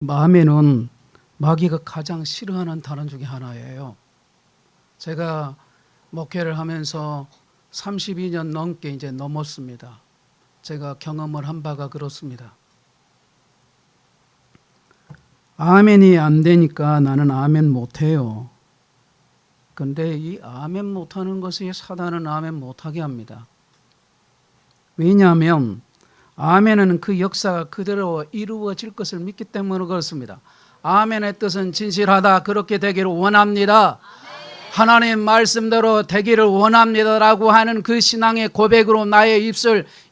마음에는 마귀가 가장 싫어하는 단어 중에 하나예요. 제가 목회를 하면서 32년 넘게 이제 넘었습니다. 제가 경험을 한 바가 그렇습니다. 아멘이 안 되니까 나는 아멘 못해요. 근데 이 아멘 못하는 것이 사단은 아멘 못하게 합니다. 왜냐하면 아멘은 그 역사가 그대로 이루어질 것을 믿기 때문에 그렇습니다. 아멘의 뜻은 진실하다, 그렇게 되기를 원합니다. 하나님 말씀대로 되기를 원합니다라고 하는 그 신앙의 고백으로 나의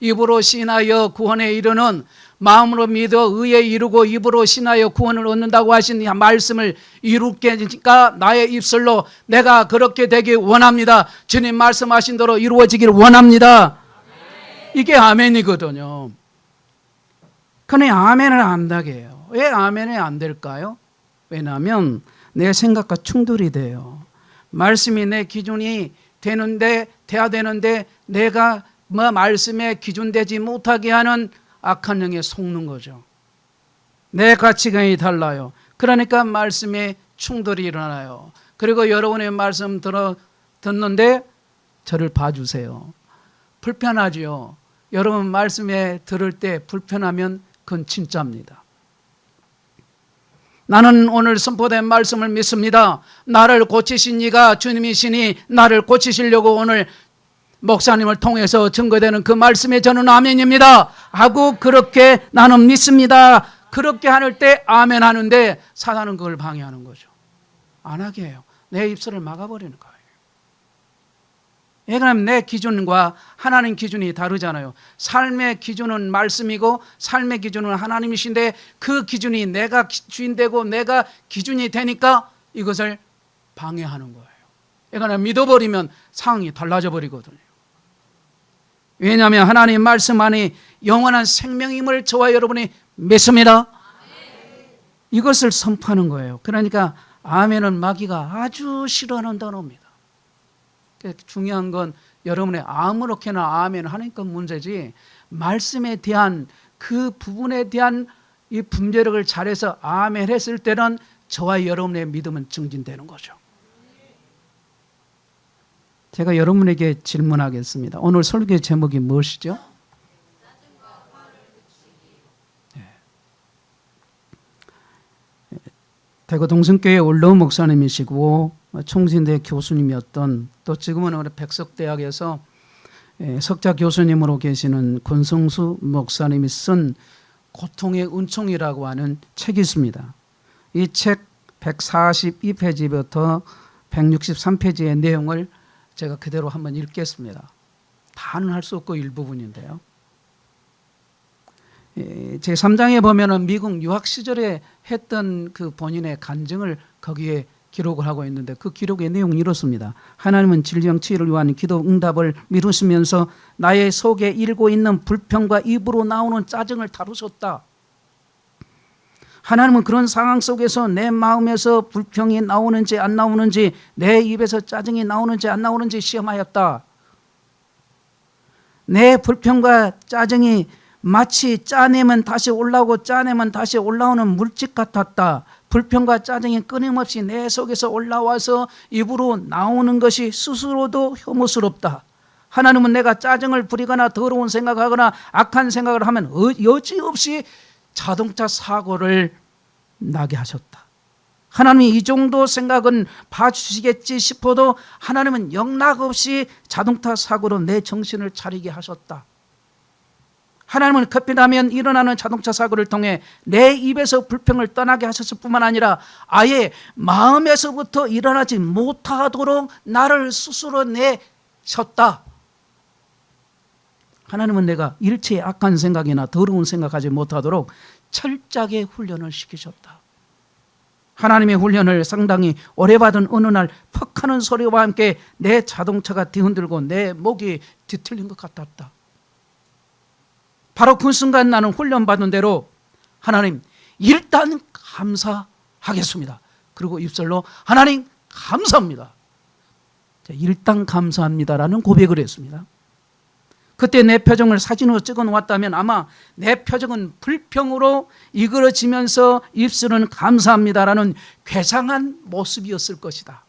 입으로 신하여 구원에 이르는, 마음으로 믿어 의에 이르고 입으로 신하여 구원을 얻는다고 하신 말씀을 이루게 하니까 나의 입술로 내가 그렇게 되기 원합니다. 주님 말씀하신 대로 이루어지기를 원합니다. 이게 아멘이거든요. 그런데 아멘을 안 하게 해요. 왜 아멘이 안 될까요? 왜냐하면 내 생각과 충돌이 돼요. 말씀이 내 기준이 돼야 되는데 내가 말씀에 기준되지 못하게 하는 악한 영에 속는 거죠. 내 가치관이 달라요. 그러니까 말씀에 충돌이 일어나요. 그리고 여러분의 말씀 듣는데 저를 봐주세요. 불편하지요. 여러분 말씀에 들을 때 불편하면 그건 진짜입니다. 나는 오늘 선포된 말씀을 믿습니다. 나를 고치신 이가 주님이시니 나를 고치시려고 오늘 목사님을 통해서 증거되는 그 말씀에 저는 아멘입니다 하고 그렇게 나는 믿습니다. 그렇게 할 때 아멘 하는데 사단은 그걸 방해하는 거죠. 안 하게 해요. 내 입술을 막아버리는 거예요. 왜냐하면 내 기준과 하나님 기준이 다르잖아요. 삶의 기준은 말씀이고 삶의 기준은 하나님이신데 그 기준이 내가 주인되고 내가 기준이 되니까 이것을 방해하는 거예요. 그러니까 믿어버리면 상황이 달라져 버리거든요. 왜냐하면 하나님 말씀 안에 영원한 생명임을 저와 여러분이 믿습니다. 이것을 선포하는 거예요. 그러니까 아멘은 마귀가 아주 싫어하는 단어입니다. 중요한 건 여러분의 아무렇게나 아멘 하니까 문제지, 말씀에 대한 그 부분에 대한 이 분별력을 잘해서 아멘 했을 때는 저와 여러분의 믿음은 증진되는 거죠. 제가 여러분에게 질문하겠습니다. 오늘 설교 제목이 무엇이죠? 대구 동성교회 올러운 목사님이시고 총신대 교수님이었던, 또 지금은 우리 백석대학에서 석자 교수님으로 계시는 권성수 목사님이 쓴 고통의 은총이라고 하는 책이 있습니다. 이 책 142페이지부터 163페이지의 내용을 제가 그대로 한번 읽겠습니다. 다는 할 수 없고 일부분인데요. 제3장에 보면은 미국 유학 시절에 했던 그 본인의 간증을 거기에 기록을 하고 있는데 그 기록의 내용은 이렇습니다. 하나님은 질병 치유를 위한 기도 응답을 미루시면서 나의 속에 일고 있는 불평과 입으로 나오는 짜증을 다루셨다. 하나님은 그런 상황 속에서 내 마음에서 불평이 나오는지 안 나오는지, 내 입에서 짜증이 나오는지 안 나오는지 시험하였다. 내 불평과 짜증이 마치 짜내면 다시 올라오고 짜내면 다시 올라오는 물집 같았다. 불평과 짜증이 끊임없이 내 속에서 올라와서 입으로 나오는 것이 스스로도 혐오스럽다. 하나님은 내가 짜증을 부리거나 더러운 생각하거나 악한 생각을 하면 여지없이 자동차 사고를 나게 하셨다. 하나님이 이 정도 생각은 봐주시겠지 싶어도 하나님은 영락없이 자동차 사고로 내 정신을 차리게 하셨다. 하나님은 급히 나면 일어나는 자동차 사고를 통해 내 입에서 불평을 떠나게 하셨을 뿐만 아니라 아예 마음에서부터 일어나지 못하도록 나를 스스로 내셨다. 하나님은 내가 일체의 악한 생각이나 더러운 생각하지 못하도록 철저하게 훈련을 시키셨다. 하나님의 훈련을 상당히 오래 받은 어느 날 퍽 하는 소리와 함께 내 자동차가 뒤흔들고 내 목이 뒤틀린 것 같았다. 바로 그 순간 나는 훈련받은 대로 하나님 일단 감사하겠습니다. 그리고 입술로 하나님 감사합니다. 일단 감사합니다라는 고백을 했습니다. 그때 내 표정을 사진으로 찍어 놓았다면 아마 내 표정은 불평으로 이그러지면서 입술은 감사합니다라는 괴상한 모습이었을 것이다.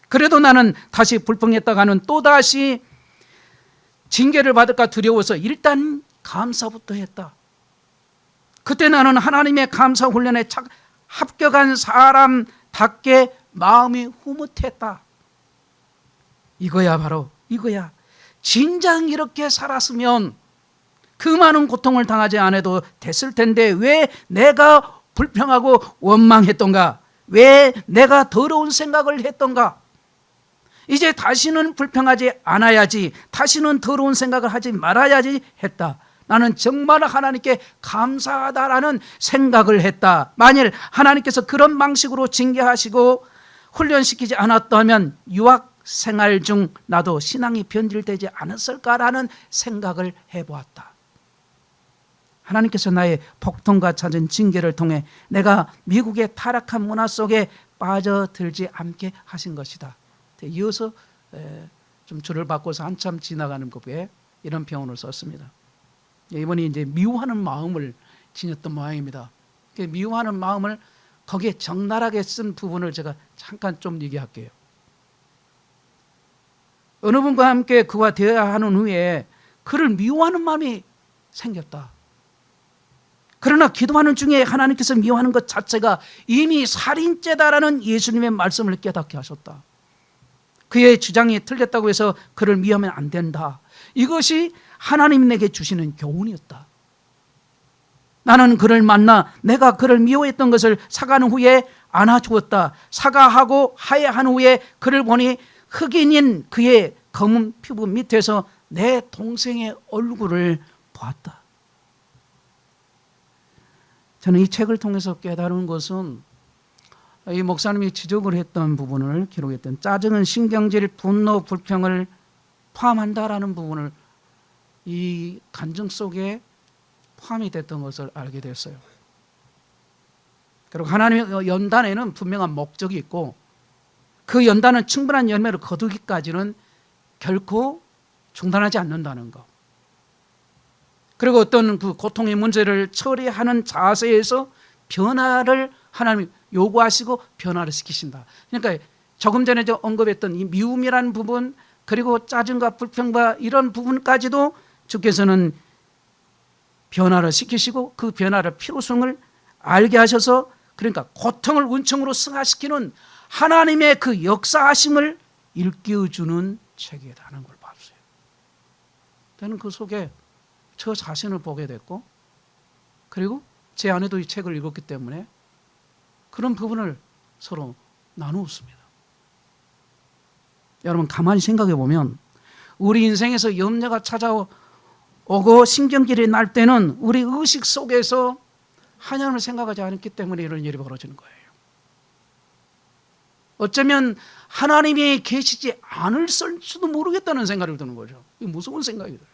그래도 나는 다시 불평했다가는 또다시 징계를 받을까 두려워서 일단 감사부터 했다. 그때 나는 하나님의 감사 훈련에 합격한 사람답게 마음이 흐뭇했다. 이거야 바로 이거야. 진작 이렇게 살았으면 그 많은 고통을 당하지 않아도 됐을 텐데 왜 내가 불평하고 원망했던가? 왜 내가 더러운 생각을 했던가? 이제 다시는 불평하지 않아야지, 다시는 더러운 생각을 하지 말아야지 했다. 나는 정말 하나님께 감사하다라는 생각을 했다. 만일 하나님께서 그런 방식으로 징계하시고 훈련시키지 않았다면 유학 생활 중 나도 신앙이 변질되지 않았을까라는 생각을 해보았다. 하나님께서 나의 복통과 잦은 징계를 통해 내가 미국의 타락한 문화 속에 빠져들지 않게 하신 것이다. 이어서 좀 줄을 바꿔서 한참 지나가는 것에 이런 표현을 썼습니다. 이번에 이제 미워하는 마음을 지녔던 모양입니다. 미워하는 마음을 거기에 적나라하게 쓴 부분을 제가 잠깐 좀 얘기할게요. 어느 분과 함께 그와 대화하는 후에 그를 미워하는 마음이 생겼다. 그러나 기도하는 중에 하나님께서 미워하는 것 자체가 이미 살인죄다라는 예수님의 말씀을 깨닫게 하셨다. 그의 주장이 틀렸다고 해서 그를 미워하면 안 된다. 이것이 하나님 내게 주시는 교훈이었다. 나는 그를 만나 내가 그를 미워했던 것을 사과한 후에 안아주었다. 사과하고 하야한 후에 그를 보니 흑인인 그의 검은 피부 밑에서 내 동생의 얼굴을 보았다. 저는 이 책을 통해서 깨달은 것은 이 목사님이 지적을 했던 부분을 기록했던 짜증은 신경질, 분노, 불평을 포함한다라는 부분을 이 간증 속에 포함이 됐던 것을 알게 됐어요. 그리고 하나님의 연단에는 분명한 목적이 있고 그 연단은 충분한 열매를 거두기까지는 결코 중단하지 않는다는 것. 그리고 어떤 그 고통의 문제를 처리하는 자세에서 변화를 하나님이 요구하시고 변화를 시키신다. 그러니까 조금 전에 언급했던 이 미움이라는 부분 그리고 짜증과 불평과 이런 부분까지도 주께서는 변화를 시키시고 그 변화를 필요성을 알게 하셔서 그러니까 고통을 은총으로 승화시키는 하나님의 그 역사하심을 일깨워주는 책이라는 걸 봤어요. 저는 그 속에 저 자신을 보게 됐고 그리고 제 아내도 이 책을 읽었기 때문에 그런 부분을 서로 나누었습니다. 여러분 가만히 생각해 보면 우리 인생에서 염려가 찾아오고 신경질이 날 때는 우리 의식 속에서 하나님을 생각하지 않았기 때문에 이런 일이 벌어지는 거예요. 어쩌면 하나님이 계시지 않을 수도 모르겠다는 생각이 드는 거죠. 이게 무서운 생각이 들어요.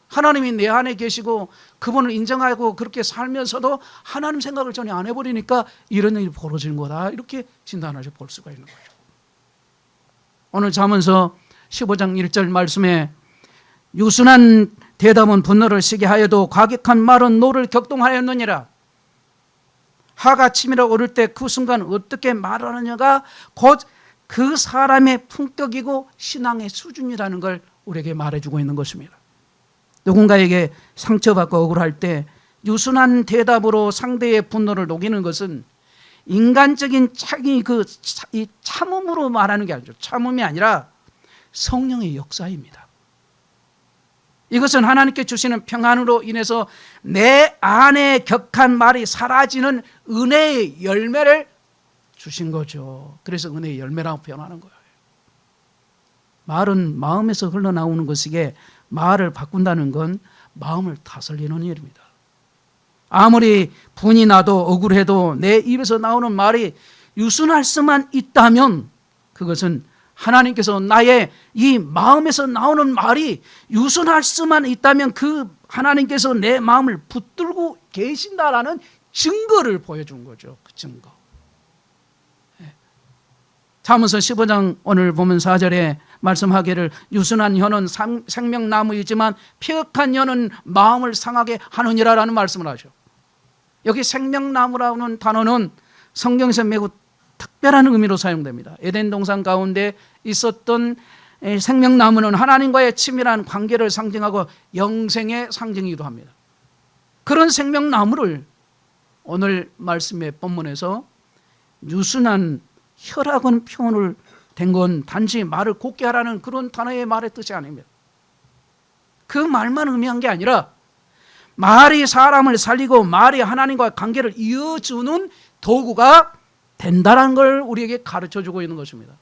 하나님이 내 안에 계시고 그분을 인정하고 그렇게 살면서도 하나님 생각을 전혀 안 해버리니까 이런 일이 벌어지는 거다. 이렇게 진단을 볼 수가 있는 거죠. 오늘 잠언서 15장 1절 말씀에 유순한 대답은 분노를 시게 하여도 과격한 말은 노를 격동하였느니라. 하가 치밀어 오를 때 그 순간 어떻게 말하느냐가 곧 그 사람의 품격이고 신앙의 수준이라는 걸 우리에게 말해주고 있는 것입니다. 누군가에게 상처받고 억울할 때 유순한 대답으로 상대의 분노를 녹이는 것은 인간적인 이 참음으로 말하는 게 아니죠. 참음이 아니라 성령의 역사입니다. 이것은 하나님께 주시는 평안으로 인해서 내 안에 격한 말이 사라지는 은혜의 열매를 주신 거죠. 그래서 은혜의 열매라고 표현하는 거예요. 말은 마음에서 흘러나오는 것이기에 말을 바꾼다는 건 마음을 다스리는 일입니다. 아무리 분이 나도 억울해도 내 입에서 나오는 말이 유순할 수만 있다면 그것은 하나님께서 나의 이 마음에서 나오는 말이 유순할 수만 있다면 그 하나님께서 내 마음을 붙들고 계신다라는 증거를 보여준 거죠. 그 증거. 잠언서 15장 오늘 보면 4절에 말씀하기를 유순한 혀는 생명나무이지만 폐역한 혀는 마음을 상하게 하느니라라는 말씀을 하죠. 여기 생명나무라는 단어는 성경에서 매우 특별한 의미로 사용됩니다. 에덴 동산 가운데 있었던 생명나무는 하나님과의 친밀한 관계를 상징하고 영생의 상징이기도 합니다. 그런 생명나무를 오늘 말씀의 본문에서 유순한 혀라고는 표현을 된 건 단지 말을 곱게 하라는 그런 단어의 말의 뜻이 아닙니다. 그 말만 의미한 게 아니라 말이 사람을 살리고 말이 하나님과 관계를 이어주는 도구가 된다는 걸 우리에게 가르쳐주고 있는 것입니다.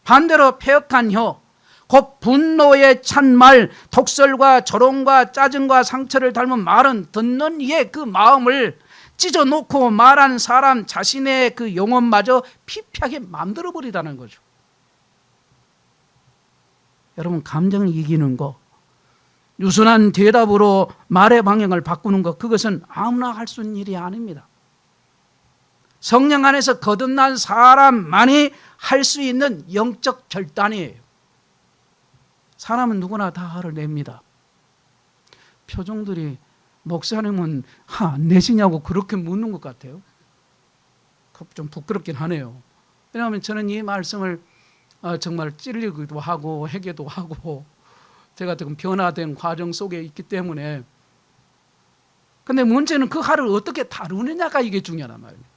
반대로 폐역한 혀, 곧 분노에 찬 말, 독설과 조롱과 짜증과 상처를 닮은 말은 듣는 이의 그 마음을 찢어놓고 말한 사람 자신의 그 영혼마저 피폐하게 만들어버리다는 거죠. 여러분, 감정을 이기는 거, 유순한 대답으로 말의 방향을 바꾸는 것, 그것은 아무나 할 수 있는 일이 아닙니다. 성령 안에서 거듭난 사람만이 할 수 있는 영적 결단이에요. 사람은 누구나 다 화를 냅니다. 표정들이 목사님은 화 안 내시냐고 그렇게 묻는 것 같아요. 좀 부끄럽긴 하네요. 왜냐하면 저는 이 말씀을 정말 찔리기도 하고 회개도 하고 제가 지금 변화된 과정 속에 있기 때문에, 근데 문제는 그 화를 어떻게 다루느냐가 이게 중요하단 말입니다.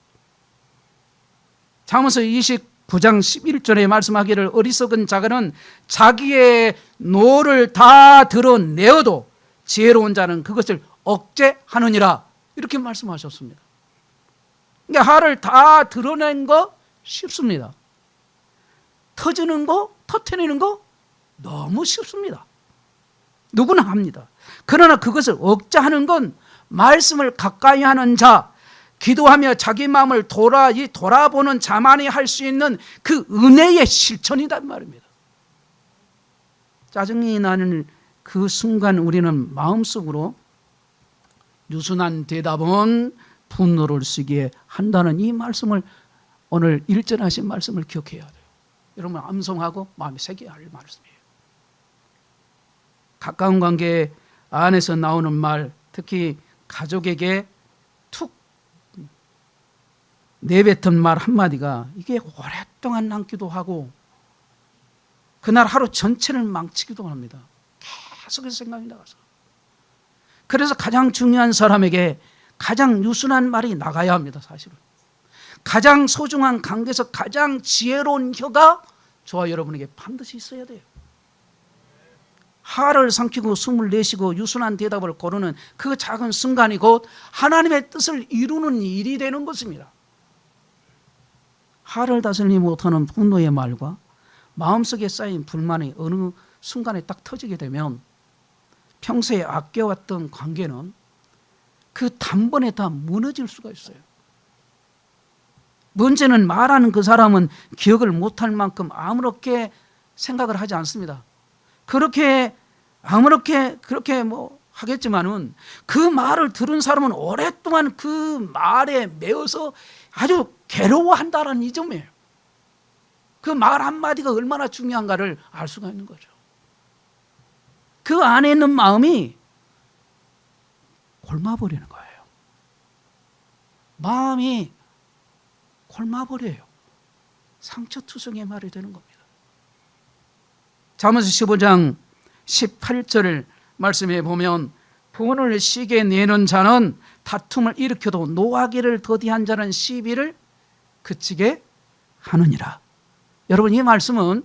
잠언서 29장 11절에 말씀하기를 어리석은 자가는 자기의 노를 다 드러내어도 지혜로운 자는 그것을 억제하느니라, 이렇게 말씀하셨습니다. 그러니까 화를 다 드러낸 거 쉽습니다. 터지는 거, 터트리는 거 너무 쉽습니다. 누구나 합니다. 그러나 그것을 억제하는 건 말씀을 가까이 하는 자, 기도하며 자기 마음을 돌아보는 자만이 할 수 있는 그 은혜의 실천이란 말입니다. 짜증이 나는 그 순간 우리는 마음속으로 유순한 대답은 분노를 쓰게 한다는 이 말씀을, 오늘 일전하신 말씀을 기억해야 돼요. 여러분, 암송하고 마음에 새겨야 할 말씀이에요. 가까운 관계 안에서 나오는 말, 특히 가족에게 툭 내뱉은 말 한마디가 이게 오랫동안 남기도 하고 그날 하루 전체를 망치기도 합니다. 계속해서 생각이 나가서. 그래서 가장 중요한 사람에게 가장 유순한 말이 나가야 합니다. 사실은 가장 소중한 관계에서 가장 지혜로운 혀가 저와 여러분에게 반드시 있어야 돼요. 화를 삼키고 숨을 내쉬고 유순한 대답을 고르는 그 작은 순간이 곧 하나님의 뜻을 이루는 일이 되는 것입니다. 화를 다스리지 못하는 분노의 말과 마음속에 쌓인 불만이 어느 순간에 딱 터지게 되면 평소에 아껴왔던 관계는 그 단번에 다 무너질 수가 있어요. 문제는 말하는 그 사람은 기억을 못할 만큼 아무렇게 생각을 하지 않습니다. 그렇게 하겠지만은 그 말을 들은 사람은 오랫동안 그 말에 매여서 아주 괴로워한다는 이 점이에요. 그 말 한마디가 얼마나 중요한가를 알 수가 있는 거죠. 그 안에 있는 마음이 골마버리는 거예요. 마음이 골마버려요. 상처투성이의 말이 되는 겁니다. 잠언서 15장 18절 말씀에 보면 분을 시게 내는 자는 다툼을 일으켜도 노하기를 더디한 자는 시비를 그치게 하느니라. 여러분, 이 말씀은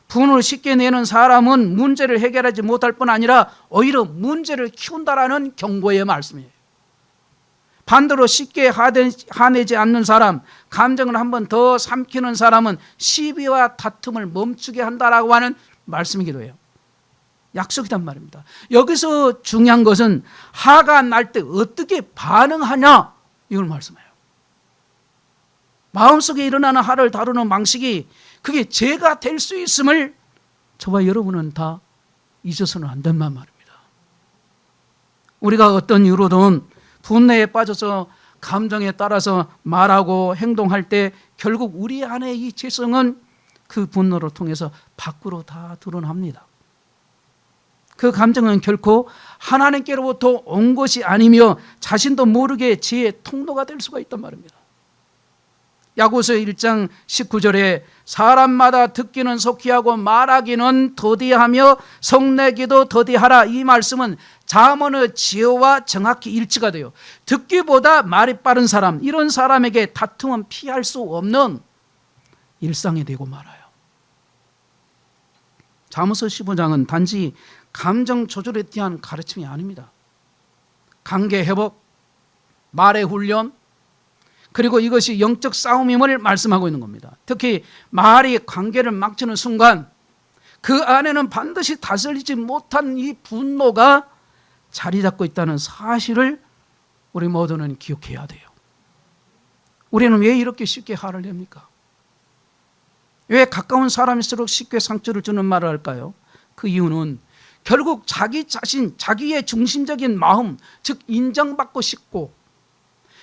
분을 쉽게 내는 사람은 문제를 해결하지 못할 뿐 아니라 오히려 문제를 키운다라는 경고의 말씀이에요. 반대로 쉽게 화내지 않는 사람, 감정을 한 번 더 삼키는 사람은 시비와 다툼을 멈추게 한다라고 하는 말씀이기도 해요. 약속이란 말입니다. 여기서 중요한 것은 화가 날 때 어떻게 반응하냐, 이걸 말씀해요. 마음속에 일어나는 화를 다루는 방식이 그게 죄가 될 수 있음을 저와 여러분은 다 잊어서는 안 된단 말입니다. 우리가 어떤 이유로든 분노에 빠져서 감정에 따라서 말하고 행동할 때 결국 우리 안의 이 죄성은 그 분노를 통해서 밖으로 다 드러납니다. 그 감정은 결코 하나님께로부터 온 것이 아니며 자신도 모르게 죄의 통로가 될 수가 있단 말입니다. 야고보서 1장 19절에 사람마다 듣기는 속히 하고 말하기는 더디하며 성내기도 더디하라. 이 말씀은 잠언의 지혜와 정확히 일치가 돼요. 듣기보다 말이 빠른 사람, 이런 사람에게 다툼은 피할 수 없는 일상이 되고 말아요. 잠언서 15장은 단지 감정 조절에 대한 가르침이 아닙니다. 관계 회복, 말의 훈련, 그리고 이것이 영적 싸움임을 말씀하고 있는 겁니다. 특히 말이 관계를 막치는 순간 그 안에는 반드시 다스리지 못한 이 분노가 자리 잡고 있다는 사실을 우리 모두는 기억해야 돼요. 우리는 왜 이렇게 쉽게 화를 냅니까? 왜 가까운 사람일수록 쉽게 상처를 주는 말을 할까요? 그 이유는 결국 자기 자신, 자기의 중심적인 마음, 즉 인정받고 싶고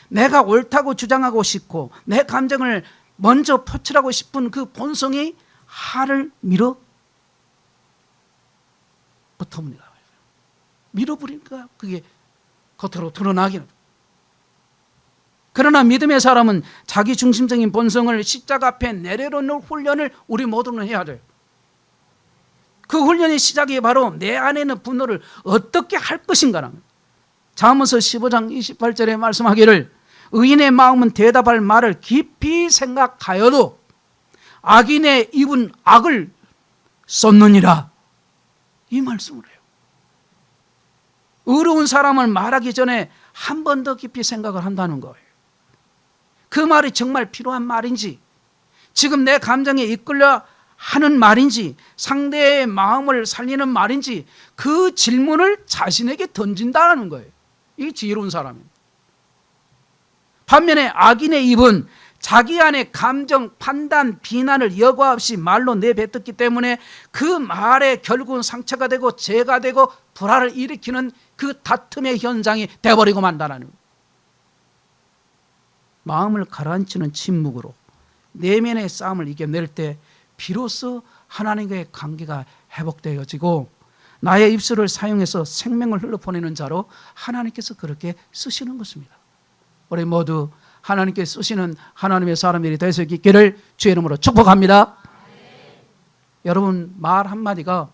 내가 옳다고 주장하고 싶고 내 감정을 먼저 표출하고 싶은 그 본성이 화를 밀어붙습니다. 밀어버리니까 그게 겉으로 드러나기는. 그러나 믿음의 사람은 자기 중심적인 본성을 십자가 앞에 내려놓는 훈련을 우리 모두는 해야 돼요. 그 훈련의 시작이 바로 내 안에 있는 분노를 어떻게 할 것인가라는. 잠언서 15장 28절에 말씀하기를 의인의 마음은 대답할 말을 깊이 생각하여도 악인의 입은 악을 쏟느니라. 이 말씀을 해요. 의로운 사람은 말하기 전에 한 번 더 깊이 생각을 한다는 거예요. 그 말이 정말 필요한 말인지, 지금 내 감정에 이끌려 하는 말인지, 상대의 마음을 살리는 말인지 그 질문을 자신에게 던진다는 거예요. 이게 지혜로운 사람입니다. 반면에 악인의 입은 자기 안에 감정, 판단, 비난을 여과 없이 말로 내뱉었기 때문에 그 말에 결국은 상처가 되고 죄가 되고 불화를 일으키는 그 다툼의 현장이 되어버리고 만다는 거예요. 마음을 가라앉히는 침묵으로 내면의 싸움을 이겨낼 때 비로소 하나님과의 관계가 회복되어지고 나의 입술을 사용해서 생명을 흘러보내는 자로 하나님께서 그렇게 쓰시는 것입니다. 우리 모두 하나님께 쓰시는 하나님의 사람들이 될 수 있기를 주의 이름으로 축복합니다. 여러분, 말 한마디가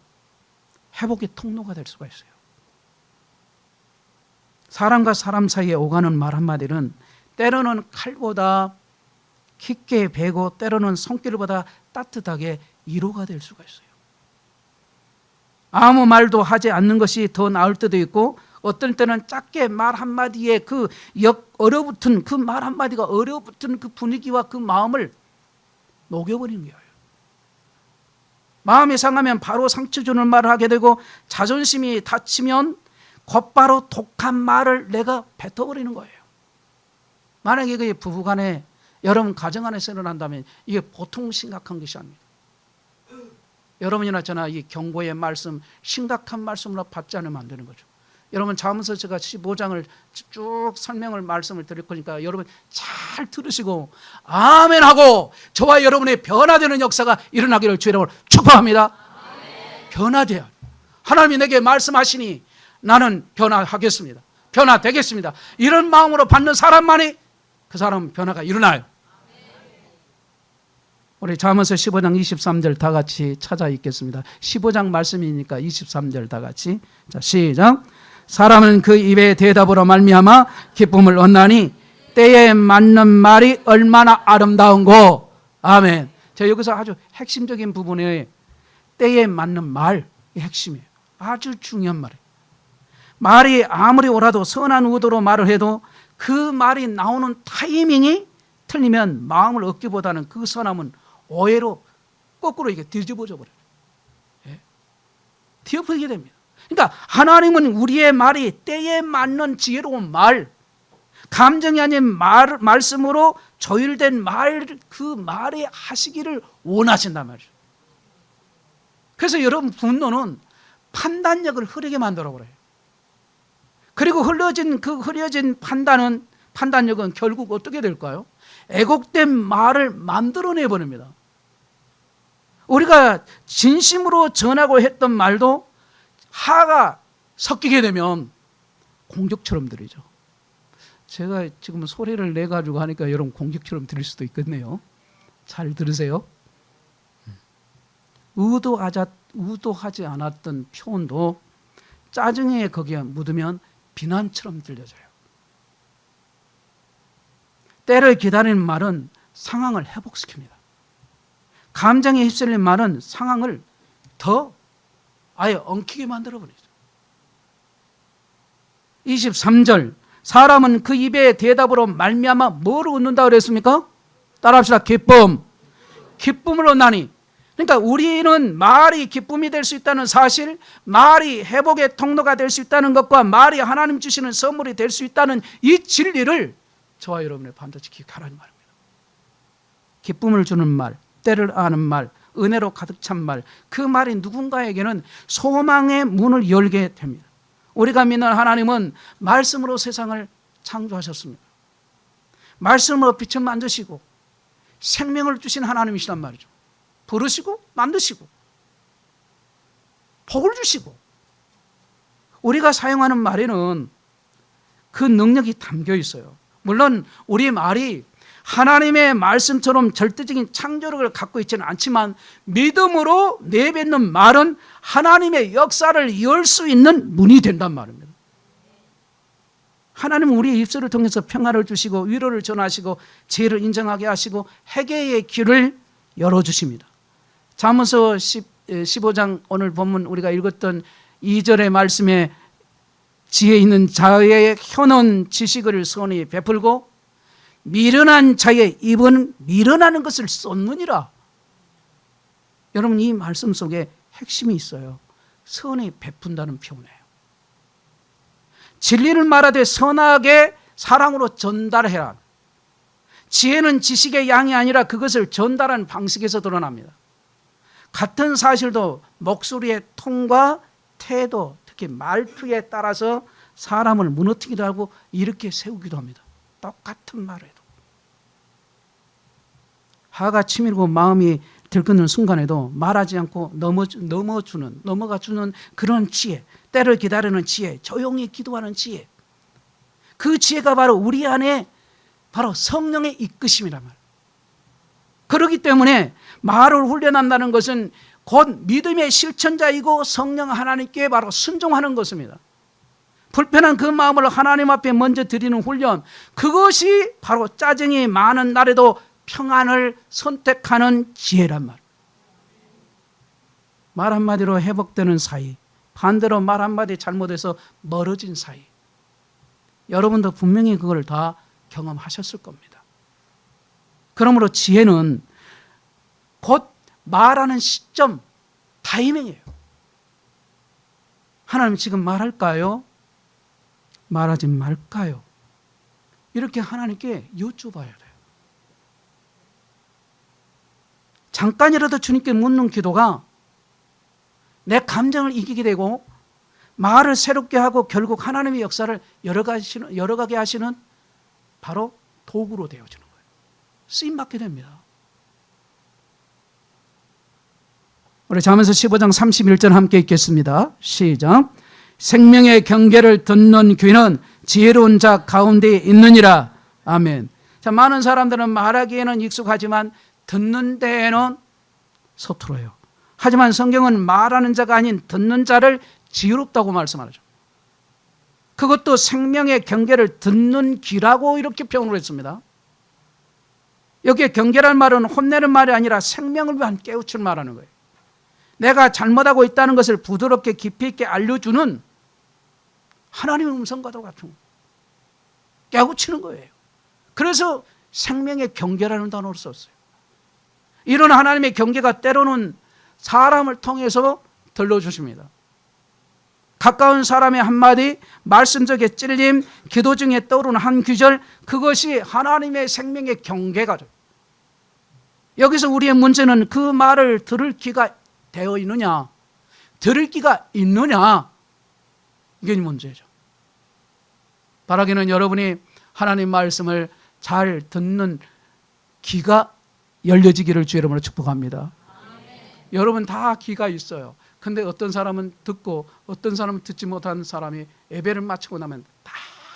회복의 통로가 될 수가 있어요. 사람과 사람 사이에 오가는 말 한마디는 때로는 칼보다 깊게 베고 때로는 손길보다 따뜻하게 위로가 될 수가 있어요. 아무 말도 하지 않는 것이 더 나을 때도 있고 어떤 때는 작게 말 한마디에 그 얼어붙은 그 말 한마디가 얼어붙은 그 분위기와 그 마음을 녹여버리는 거예요. 마음이 상하면 바로 상처 주는 말을 하게 되고 자존심이 다치면 곧바로 독한 말을 내가 뱉어버리는 거예요. 만약에 그게 부부간에 여러분 가정 안에서 일어난다면 이게 보통 심각한 것이 아닙니다. 여러분이나 저나 이 경고의 말씀, 심각한 말씀으로 받지 않으면 안 되는 거죠. 여러분 잠언서 제가 15장을 쭉 말씀을 드릴 거니까 여러분 잘 들으시고 아멘 하고 저와 여러분의 변화되는 역사가 일어나기를 주의 이름으로 축복합니다. 변화돼야 하나님이 내게 말씀하시니 나는 변화하겠습니다. 변화되겠습니다. 이런 마음으로 받는 사람만이 그 사람은 변화가 일어나요. 우리 잠언서 15장 23절 다 같이 찾아 읽겠습니다. 15장 말씀이니까 23절 다 같이. 자, 시작. 사람은 그 입의 대답으로 말미암아 기쁨을 얻나니 때에 맞는 말이 얼마나 아름다운고. 아멘. 자, 여기서 아주 핵심적인 부분에 때에 맞는 말이 핵심이에요. 아주 중요한 말이에요. 말이 아무리 옳아도 선한 의도로 말을 해도 그 말이 나오는 타이밍이 틀리면 마음을 얻기보다는 그 선함은 오해로 거꾸로 이게 뒤집어져 버려요. 예? 뒤엎어지게 됩니다. 그러니까 하나님은 우리의 말이 때에 맞는 지혜로운 말, 감정이 아닌 말씀으로 조율된 말, 그 말에 하시기를 원하신단 말이죠. 그래서 여러분 분노는 판단력을 흐리게 만들어 버려요. 그리고 흐려진 판단은 판단력은 결국 어떻게 될까요? 애곡된 말을 만들어내 버립니다. 우리가 진심으로 전하고 했던 말도 하가 섞이게 되면 공격처럼 들리죠. 제가 지금 소리를 내가지고 하니까 여러분 공격처럼 들릴 수도 있겠네요. 잘 들으세요. 의도하지 않았던 표현도 짜증에 거기에 묻으면 비난처럼 들려져요. 때를 기다리는 말은 상황을 회복시킵니다. 감정에 휩쓸린 말은 상황을 더 아예 엉키게 만들어버리죠. 23절, 사람은 그 입의 대답으로 말미암아 뭘 얻는다 그랬습니까? 따라합시다. 기쁨을 얻나니. 그러니까 우리는 말이 기쁨이 될 수 있다는 사실, 말이 회복의 통로가 될 수 있다는 것과 말이 하나님 주시는 선물이 될 수 있다는 이 진리를 저와 여러분이 반드시 기억하라는 말입니다. 기쁨을 주는 말, 때를 아는 말, 은혜로 가득 찬 말, 그 말이 누군가에게는 소망의 문을 열게 됩니다. 우리가 믿는 하나님은 말씀으로 세상을 창조하셨습니다. 말씀으로 빛을 만드시고 생명을 주신 하나님이시란 말이죠. 부르시고 만드시고 복을 주시고, 우리가 사용하는 말에는 그 능력이 담겨 있어요. 물론 우리 말이 하나님의 말씀처럼 절대적인 창조력을 갖고 있지는 않지만 믿음으로 내뱉는 말은 하나님의 역사를 열 수 있는 문이 된단 말입니다. 하나님은 우리의 입술을 통해서 평화를 주시고 위로를 전하시고 죄를 인정하게 하시고 회개의 길을 열어주십니다. 잠언서 15장 오늘 본문 우리가 읽었던 2절의 말씀에 지혜 있는 자의 혀는 지식을 선히 베풀고 미련한 자의 입은 미련하는 것을 쏟느니라. 여러분, 이 말씀 속에 핵심이 있어요. 선히 베푼다는 표현이에요. 진리를 말하되 선하게 사랑으로 전달해라. 지혜는 지식의 양이 아니라 그것을 전달하는 방식에서 드러납니다. 같은 사실도 목소리의 톤과 태도, 특히 말투에 따라서 사람을 무너뜨리기도 하고 이렇게 세우기도 합니다. 똑같은 말을 해도. 하가 치밀고 마음이 들끓는 순간에도 말하지 않고 넘어가 주는 그런 지혜, 때를 기다리는 지혜, 조용히 기도하는 지혜, 그 지혜가 바로 우리 안에 바로 성령의 이끄심이란 말. 그렇기 때문에 말을 훈련한다는 것은 곧 믿음의 실천자이고 성령 하나님께 바로 순종하는 것입니다. 불편한 그 마음을 하나님 앞에 먼저 드리는 훈련, 그것이 바로 짜증이 많은 날에도 평안을 선택하는 지혜란 말. 말 한마디로 회복되는 사이, 반대로 말 한마디 잘못해서 멀어진 사이. 여러분도 분명히 그걸 다 경험하셨을 겁니다. 그러므로 지혜는 곧 말하는 시점, 타이밍이에요. 하나님 지금 말할까요? 말하지 말까요? 이렇게 하나님께 여쭤봐야 돼요. 잠깐이라도 주님께 묻는 기도가 내 감정을 이기게 되고 말을 새롭게 하고 결국 하나님의 역사를 열어가게 하시는 바로 도구로 되어지는 거예요. 쓰임받게 됩니다. 우리 잠언서 15장 31절 함께 읽겠습니다. 시작. 생명의 경계를 듣는 귀는 지혜로운 자 가운데 있느니라. 아멘. 자, 많은 사람들은 말하기에는 익숙하지만 듣는 데에는 서툴어요. 하지만 성경은 말하는 자가 아닌 듣는 자를 지혜롭다고 말씀하죠. 그것도 생명의 경계를 듣는 귀라고 이렇게 표현을 했습니다. 여기에 경계란 말은 혼내는 말이 아니라 생명을 위한 깨우칠 말하는 거예요. 내가 잘못하고 있다는 것을 부드럽게 깊이 있게 알려주는 하나님의 음성과도 같은 거. 깨우치는 거예요. 그래서 생명의 경계라는 단어를 썼어요. 이런 하나님의 경계가 때로는 사람을 통해서 들려주십니다. 가까운 사람의 한마디, 말씀 속의 찔림, 기도 중에 떠오르는 한 구절, 그것이 하나님의 생명의 경계가 돼요. 여기서 우리의 문제는 그 말을 들을 귀가 되어 있느냐, 들을 귀가 있느냐, 이게 문제죠. 바라기는 여러분이 하나님 말씀을 잘 듣는 귀가 열려지기를 주의 이름으로 축복합니다. 여러분 다 귀가 있어요. 근데 어떤 사람은 듣고 어떤 사람은 듣지 못한 사람이 예배를 마치고 나면 다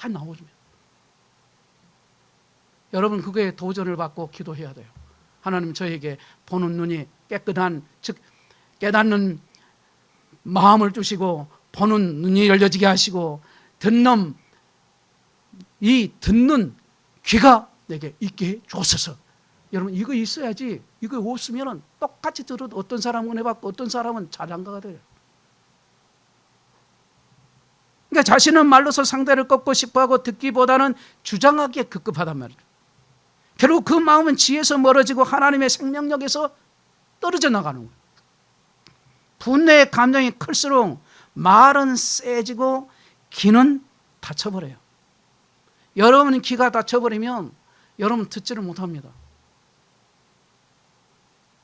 나오죠. 여러분 그거에 도전을 받고 기도해야 돼요. 하나님 저에게 보는 눈이 깨끗한, 즉 깨닫는 마음을 주시고 보는 눈이 열려지게 하시고 듣는 귀가 내게 있게 주옵소서. 여러분 이거 있어야지. 이거 없으면 똑같이 들어도 어떤 사람은 은혜 받고 어떤 사람은 자장가가 돼요. 그러니까 자신은 말로서 상대를 꺾고 싶어하고 듣기보다는 주장하기에 급급하단 말이죠. 결국 그 마음은 지혜에서 멀어지고 하나님의 생명력에서 떨어져 나가는 거예요. 분노의 감정이 클수록 말은 세지고 귀는 닫혀버려요. 여러분 귀가 닫혀버리면 여러분 듣지를 못합니다.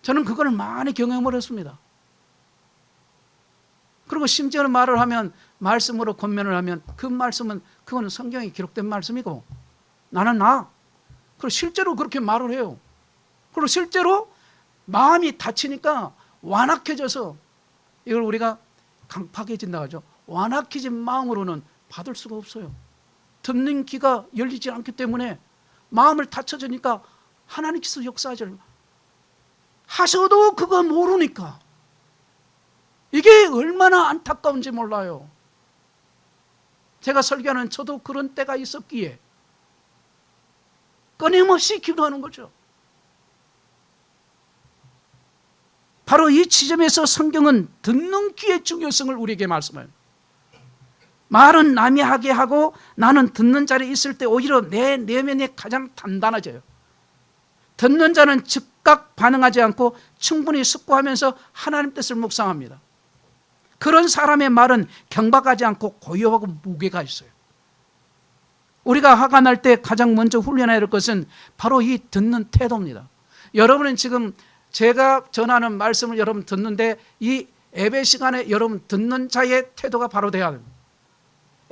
저는 그걸 많이 경험을 했습니다. 그리고 심지어는 말을 하면, 말씀으로 권면을 하면 그 말씀은 그거는 성경에 기록된 말씀이고 나는 그리고 실제로 그렇게 말을 해요. 그리고 실제로 마음이 다치니까 완악해져서 이걸 우리가 강팍해진다고 하죠. 완악해진 마음으로는 받을 수가 없어요. 듣는 귀가 열리지 않기 때문에 마음을 다쳐지니까 하나님께서 하셔도 그거 모르니까 이게 얼마나 안타까운지 몰라요. 제가 설교하는 저도 그런 때가 있었기에 끊임없이 기도하는 거죠. 바로 이 지점에서 성경은 듣는 귀의 중요성을 우리에게 말씀해요. 말은 남이 하게 하고 나는 듣는 자리에 있을 때 오히려 내 내면이 가장 단단해져요. 듣는 자는 즉각 반응하지 않고 충분히 숙고하면서 하나님 뜻을 묵상합니다. 그런 사람의 말은 경박하지 않고 고요하고 무게가 있어요. 우리가 화가 날 때 가장 먼저 훈련해야 할 것은 바로 이 듣는 태도입니다. 여러분은 지금 제가 전하는 말씀을 여러분 듣는데 이 예배 시간에 여러분 듣는 자의 태도가 바로 돼야 됩니다.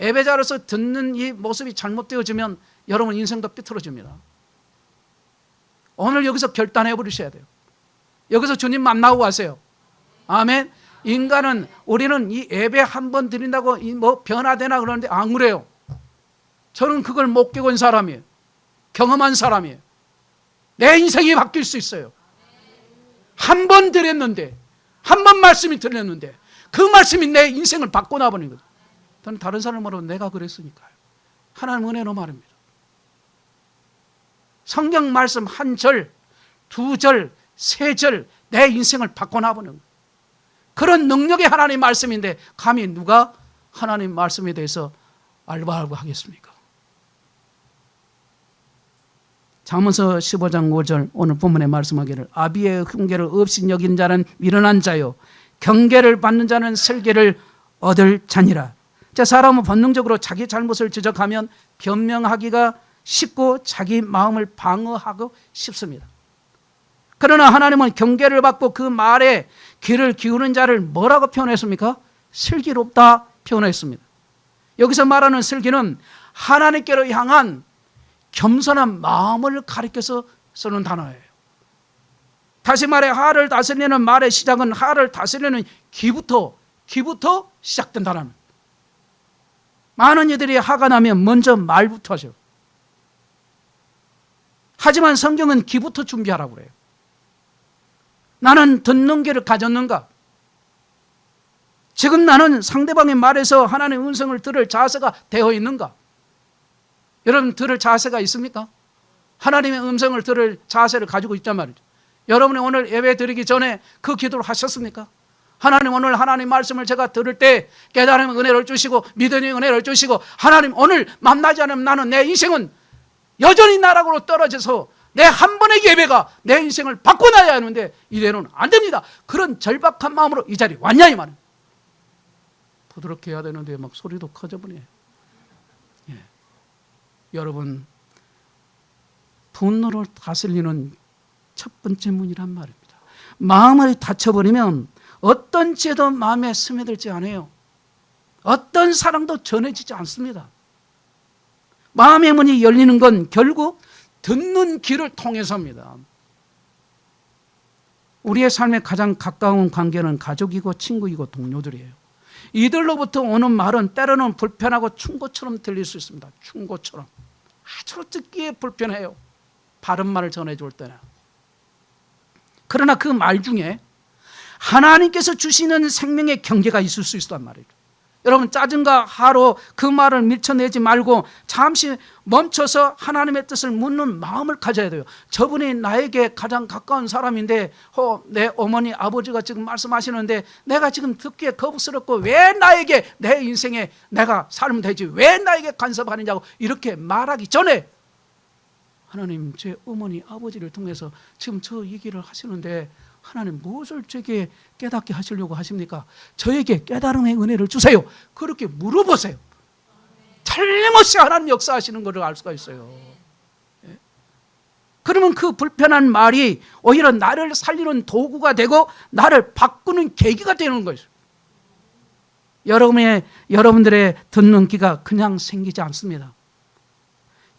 예배자로서 듣는 이 모습이 잘못되어지면 여러분 인생도 삐뚤어집니다. 오늘 여기서 결단해 버리셔야 돼요. 여기서 주님 만나고 가세요. 아멘. 인간은, 우리는 이 예배 한 번 드린다고 뭐 변화되나 그러는데 안 그래요. 저는 그걸 못 겪은 사람이에요. 경험한 사람이에요. 내 인생이 바뀔 수 있어요. 한 번 드렸는데, 한 번 말씀이 들렸는데 그 말씀이 내 인생을 바꿔놔버린 거죠. 저는 다른 사람으로 내가 그랬으니까요. 하나님 은혜로 말입니다. 성경 말씀 한 절, 두 절, 세 절 내 인생을 바꿔놔버리는 거예요. 그런 능력이 하나님 말씀인데 감히 누가 하나님 말씀에 대해서 알바하고 하겠습니까? 잠언서 15장 5절 오늘 본문에 말씀하기를 아비의 흉계를 없이 여긴 자는 미련한 자요 경계를 받는 자는 슬기를 얻을 자니라. 자, 사람은 본능적으로 자기 잘못을 지적하면 변명하기가 쉽고 자기 마음을 방어하고 싶습니다. 그러나 하나님은 경계를 받고 그 말에 귀를 기울이는 자를 뭐라고 표현했습니까? 슬기롭다 표현했습니다. 여기서 말하는 슬기는 하나님께로 향한 겸손한 마음을 가리켜서 쓰는 단어예요. 다시 말해 하를 다스리는 말의 시작은 하를 다스리는 귀부터 시작된다는 겁니다. 많은 이들이 화가 나면 먼저 말부터 하죠. 하지만 성경은 귀부터 준비하라고 그래요. 나는 듣는 귀를 가졌는가? 지금 나는 상대방의 말에서 하나님의 음성을 들을 자세가 되어 있는가? 여러분 들을 자세가 있습니까? 하나님의 음성을 들을 자세를 가지고 있단 말이죠. 여러분이 오늘 예배 드리기 전에 그 기도를 하셨습니까? 하나님 오늘 하나님 말씀을 제가 들을 때 깨달음의 은혜를 주시고 믿음의 은혜를 주시고 하나님 오늘 만나지 않으면 나는 내 인생은 여전히 나락으로 떨어져서 내 한 번의 예배가 내 인생을 바꿔놔야 하는데 이대로는 안 됩니다. 그런 절박한 마음으로 이 자리에 왔냐 이 말은. 부드럽게 해야 되는데 막 소리도 커져버려요. 예. 여러분 분노를 다스리는 첫 번째 문이란 말입니다. 마음을 닫혀버리면 어떤 죄도 마음에 스며들지 않아요. 어떤 사랑도 전해지지 않습니다. 마음의 문이 열리는 건 결국 듣는 귀를 통해서입니다. 우리의 삶에 가장 가까운 관계는 가족이고 친구이고 동료들이에요. 이들로부터 오는 말은 때로는 불편하고 충고처럼 들릴 수 있습니다. 충고처럼. 아주 듣기에 불편해요. 바른 말을 전해줄 때는. 그러나 그 말 중에 하나님께서 주시는 생명의 경계가 있을 수 있단 말이에요. 여러분, 짜증과 화로 그 말을 밀쳐내지 말고 잠시 멈춰서 하나님의 뜻을 묻는 마음을 가져야 돼요. 저분이 나에게 가장 가까운 사람인데 내 어머니 아버지가 지금 말씀하시는데 내가 지금 듣기에 거북스럽고 왜 나에게 내 인생에 내가 살면 되지 왜 나에게 간섭하느냐고 이렇게 말하기 전에 하나님, 제 어머니 아버지를 통해서 지금 저 얘기를 하시는데 하나님 무엇을 제게 깨닫게 하시려고 하십니까? 저에게 깨달음의 은혜를 주세요. 그렇게 물어보세요. 틀림없이 하나님 역사하시는 것을 알 수가 있어요. 그러면 그 불편한 말이 오히려 나를 살리는 도구가 되고 나를 바꾸는 계기가 되는 거예요. 여러분들의 듣는 귀가 그냥 생기지 않습니다.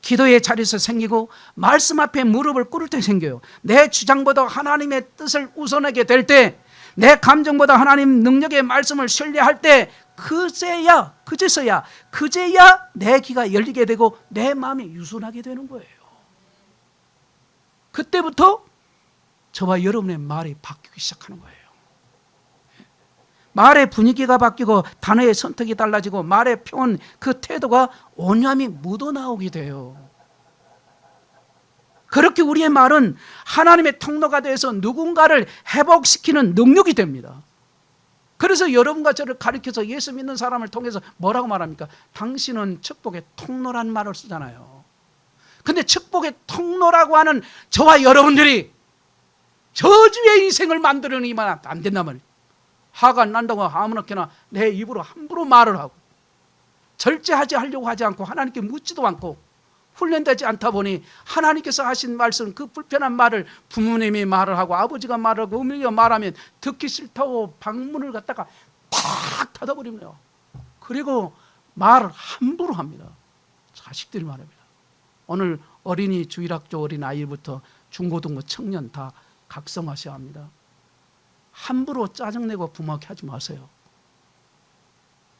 기도의 자리에서 생기고 말씀 앞에 무릎을 꿇을 때 생겨요. 내 주장보다 하나님의 뜻을 우선하게 될 때, 내 감정보다 하나님 능력의 말씀을 신뢰할 때 그제야 내 귀가 열리게 되고 내 마음이 유순하게 되는 거예요. 그때부터 저와 여러분의 말이 바뀌기 시작하는 거예요. 말의 분위기가 바뀌고 단어의 선택이 달라지고 말의 표현, 그 태도가 온유함이 묻어나오게 돼요. 그렇게 우리의 말은 하나님의 통로가 돼서 누군가를 회복시키는 능력이 됩니다. 그래서 여러분과 저를 가리켜서 예수 믿는 사람을 통해서 뭐라고 말합니까? 당신은 축복의 통로란 말을 쓰잖아요. 근데 축복의 통로라고 하는 저와 여러분들이 저주의 인생을 만들어내기만 안 된단 말이에요. 화가 난다고 아무렇게나 내 입으로 함부로 말을 하고 절제하지 하려고 하지 않고 하나님께 묻지도 않고 훈련되지 않다 보니 하나님께서 하신 말씀, 그 불편한 말을 부모님이 말을 하고 아버지가 말을 하고 어머니가 말하면 듣기 싫다고 방문을 갖다가 탁 닫아버리네요. 그리고 말을 함부로 합니다. 자식들이 말합니다. 오늘 어린이 주일학교 어린아이부터 중고등부 청년 다 각성하셔야 합니다. 함부로 짜증내고 부모에게 하지 마세요.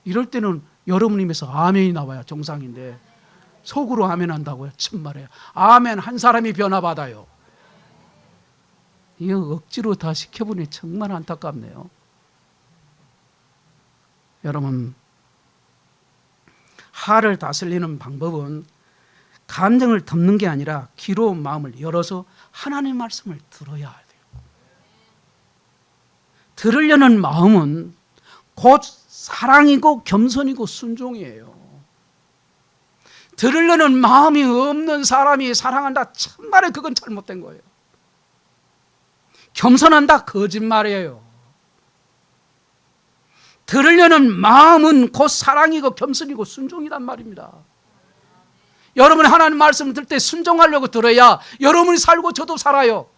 이럴 때는 여러분 입에서 아멘이 나와야 정상인데 속으로 아멘 한다고요? 참말이에요. 아멘 한 사람이 변화받아요. 이거 억지로 다 시켜보니 정말 안타깝네요. 여러분, 화를 다스리는 방법은 감정을 덮는 게 아니라 귀로 마음을 열어서 하나님의 말씀을 들어야 해요. 들으려는 마음은 곧 사랑이고 겸손이고 순종이에요. 들으려는 마음이 없는 사람이 사랑한다, 참말에 그건 잘못된 거예요. 겸손한다, 거짓말이에요. 들으려는 마음은 곧 사랑이고 겸손이고 순종이란 말입니다. 여러분이 하나님 말씀을 들을 때 순종하려고 들어야 여러분이 살고 저도 살아요.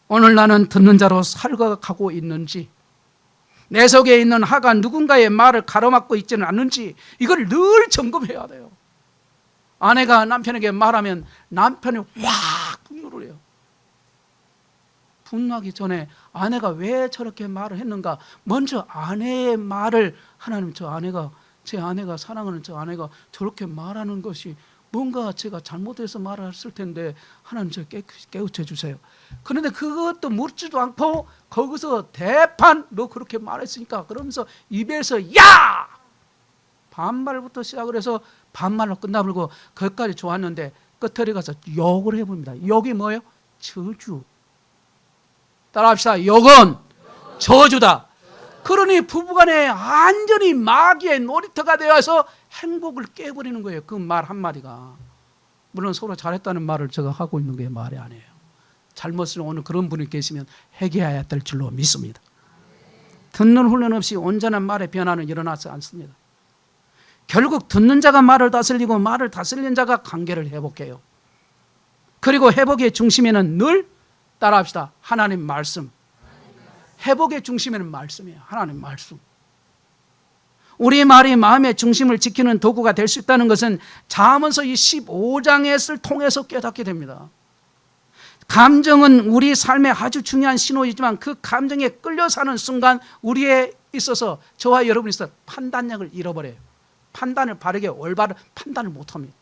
오늘 나는 듣는 자로 살아가고 있는지, 내 속에 있는 화가 누군가의 말을 가로막고 있지는 않는지 이걸 늘 점검해야 돼요. 아내가 남편에게 말하면 남편이 확 분노를 해요. 분노하기 전에 아내가 왜 저렇게 말을 했는가, 먼저 아내의 말을, 하나님, 제 아내가 사랑하는 저 아내가 저렇게 말하는 것이 뭔가 제가 잘못해서 말을 했을 텐데 하나님 저 깨우쳐 주세요. 그런데 그것도 묻지도 않고 거기서 대판, 너 그렇게 말했으니까, 그러면서 입에서 야! 반말부터 시작을 해서 반말로 끝나버리고 거기까지 좋았는데 끝에 가서 욕을 해봅니다. 욕이 뭐예요? 저주. 따라합시다. 욕은 저주다. 그러니 부부간에 완전히 마귀의 놀이터가 되어서 행복을 깨버리는 거예요. 그 말 한마디가. 물론 서로 잘했다는 말을 제가 하고 있는 게 말이 아니에요. 잘못을 오늘 그런 분이 계시면 회개해야 될 줄로 믿습니다. 듣는 훈련 없이 온전한 말의 변화는 일어나지 않습니다. 결국 듣는 자가 말을 다스리고 말을 다스리는 자가 관계를 회복해요. 그리고 회복의 중심에는 늘 따라합시다. 하나님 말씀. 회복의 중심에는 말씀이에요. 하나님 말씀. 우리 말이 마음의 중심을 지키는 도구가 될 수 있다는 것은 잠언서 이 15장을 통해서 깨닫게 됩니다. 감정은 우리 삶의 아주 중요한 신호이지만 그 감정에 끌려 사는 순간 우리에 있어서, 저와 여러분이 있어서 판단력을 잃어버려요. 판단을 바르게 올바른 판단을 못합니다.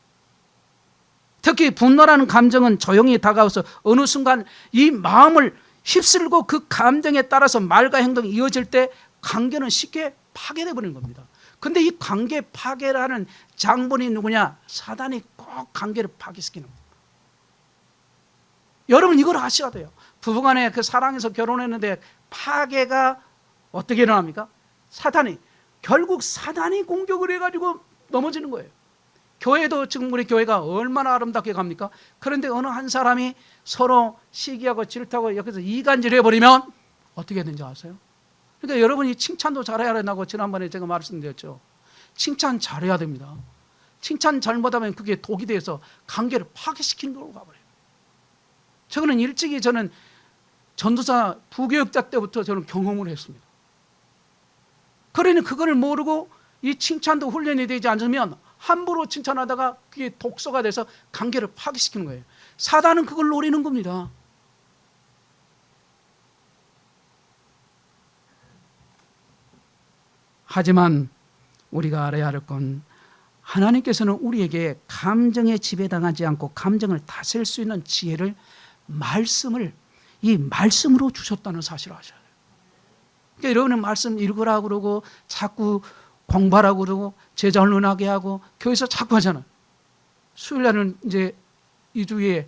특히 분노라는 감정은 조용히 다가와서 어느 순간 이 마음을 휩쓸고 그 감정에 따라서 말과 행동이 이어질 때 관계는 쉽게 파괴되어 버리는 겁니다. 근데 이 관계 파괴라는 장본이 누구냐? 사단이 꼭 관계를 파괴시키는 겁니다. 여러분 이걸 아셔야 돼요. 부부간에 그 사랑해서 결혼했는데 파괴가 어떻게 일어납니까? 결국 사단이 공격을 해가지고 넘어지는 거예요. 교회도 지금 우리 교회가 얼마나 아름답게 갑니까? 그런데 어느 한 사람이 서로 시기하고 질투하고 여기서 이간질 해버리면 어떻게 되는지 아세요? 그러니까 여러분이 칭찬도 잘해야 된다고 지난번에 제가 말씀드렸죠. 칭찬 잘해야 됩니다. 칭찬 잘못하면 그게 독이 돼서 관계를 파괴시키는 걸로 가버려요. 저는 전도사 부교육자 때부터 저는 경험을 했습니다. 그러니 그걸 모르고 이 칭찬도 훈련이 되지 않으면 함부로 칭찬하다가 그게 독소가 돼서 관계를 파괴시키는 거예요. 사단은 그걸 노리는 겁니다. 하지만 우리가 알아야 할 건 하나님께서는 우리에게 감정에 지배당하지 않고 감정을 다스릴 수 있는 지혜를 이 말씀으로 주셨다는 사실을 아셔야 돼요. 그러니까 여러분은 말씀 읽으라고 그러고 자꾸 공부하라고 그러고 제자 훈련하게 하고 교회에서 자꾸 하잖아요. 수요일날은 이제 2주에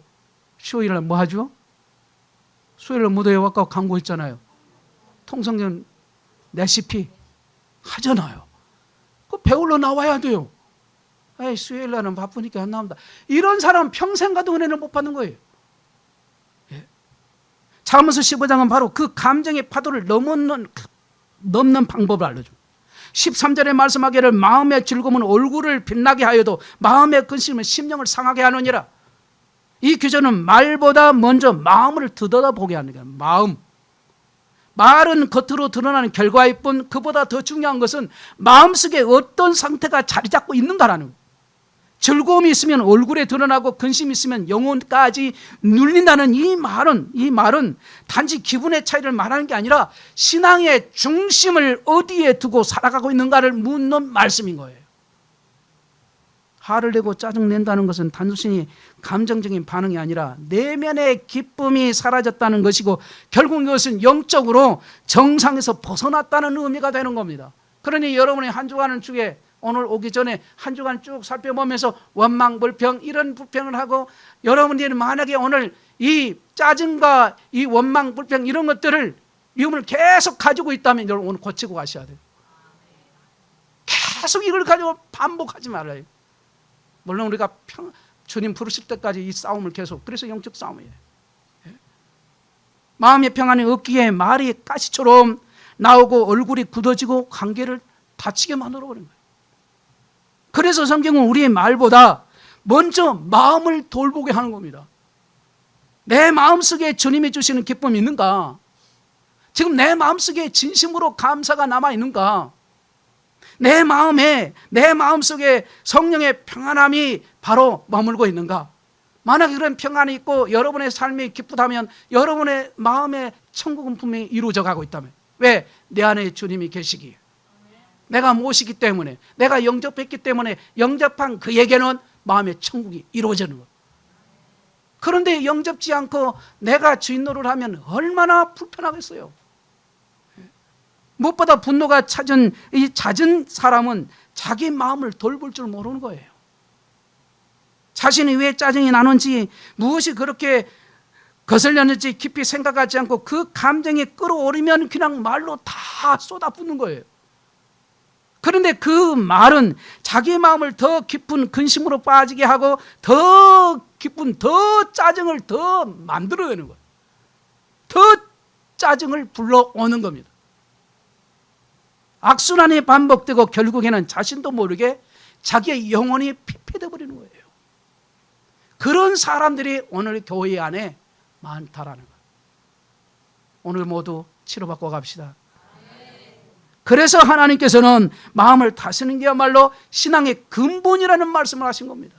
수요일날 뭐 하죠? 수요일날 무도회 와서 광고했잖아요. 통성전 레시피 하잖아요. 그거 배우러 나와야 돼요. 에이, 수요일날은 바쁘니까 안 나온다. 이런 사람 평생 가도 은혜를 못 받는 거예요. 잠언서 15장은 바로 그 감정의 파도를 넘는 방법을 알려줍니다. 13절에 말씀하기를 마음의 즐거움은 얼굴을 빛나게 하여도 마음의 근심은 심령을 상하게 하느니라. 이 규정은 말보다 먼저 마음을 들여다보게 하는 거예요. 말은 겉으로 드러나는 결과일 뿐 그보다 더 중요한 것은 마음속에 어떤 상태가 자리 잡고 있는가라는 거예요. 즐거움이 있으면 얼굴에 드러나고 근심이 있으면 영혼까지 눌린다는 이 말은 단지 기분의 차이를 말하는 게 아니라 신앙의 중심을 어디에 두고 살아가고 있는가를 묻는 말씀인 거예요. 화를 내고 짜증낸다는 것은 단순히 감정적인 반응이 아니라 내면의 기쁨이 사라졌다는 것이고 결국 이것은 영적으로 정상에서 벗어났다는 의미가 되는 겁니다. 그러니 여러분이 한 주간은 중에 오늘 오기 전에 한 주간 쭉 살펴보면서 원망, 불평 이런 불평을 하고 여러분들이 만약에 오늘 이 짜증과 이 원망, 불평 이런 것들을 미움을 계속 가지고 있다면 여러분 오늘 고치고 가셔야 돼요. 계속 이걸 가지고 반복하지 말아요. 물론 우리가 주님 부르실 때까지 이 싸움을 계속, 그래서 영적 싸움이에요. 마음의 평안이 없기에 말이 가시처럼 나오고 얼굴이 굳어지고 관계를 다치게 만들어버린 거예요. 그래서 성경은 우리의 말보다 먼저 마음을 돌보게 하는 겁니다. 내 마음속에 주님이 주시는 기쁨이 있는가? 지금 내 마음속에 진심으로 감사가 남아있는가? 내 마음속에 성령의 평안함이 바로 머물고 있는가? 만약에 그런 평안이 있고 여러분의 삶이 기쁘다면 여러분의 마음의 천국은 분명히 이루어져 가고 있다면, 왜? 내 안에 주님이 계시기에, 내가 모시기 때문에, 내가 영접했기 때문에 영접한 그에게는 마음의 천국이 이루어지는 것. 그런데 영접지 않고 내가 주인 노릇을 하면 얼마나 불편하겠어요. 무엇보다 분노가 잦은 사람은 자기 마음을 돌볼 줄 모르는 거예요. 자신이 왜 짜증이 나는지, 무엇이 그렇게 거슬렸는지 깊이 생각하지 않고 그 감정이 끌어오르면 그냥 말로 다 쏟아붓는 거예요. 그런데 그 말은 자기 마음을 더 깊은 근심으로 빠지게 하고 더 짜증을 더 만들어내는 거예요. 더 짜증을 불러오는 겁니다. 악순환이 반복되고 결국에는 자신도 모르게 자기의 영혼이 피폐되어 버리는 거예요. 그런 사람들이 오늘 교회 안에 많다라는 거예요. 오늘 모두 치료받고 갑시다. 그래서 하나님께서는 마음을 다스리는 게 야말로 신앙의 근본이라는 말씀을 하신 겁니다.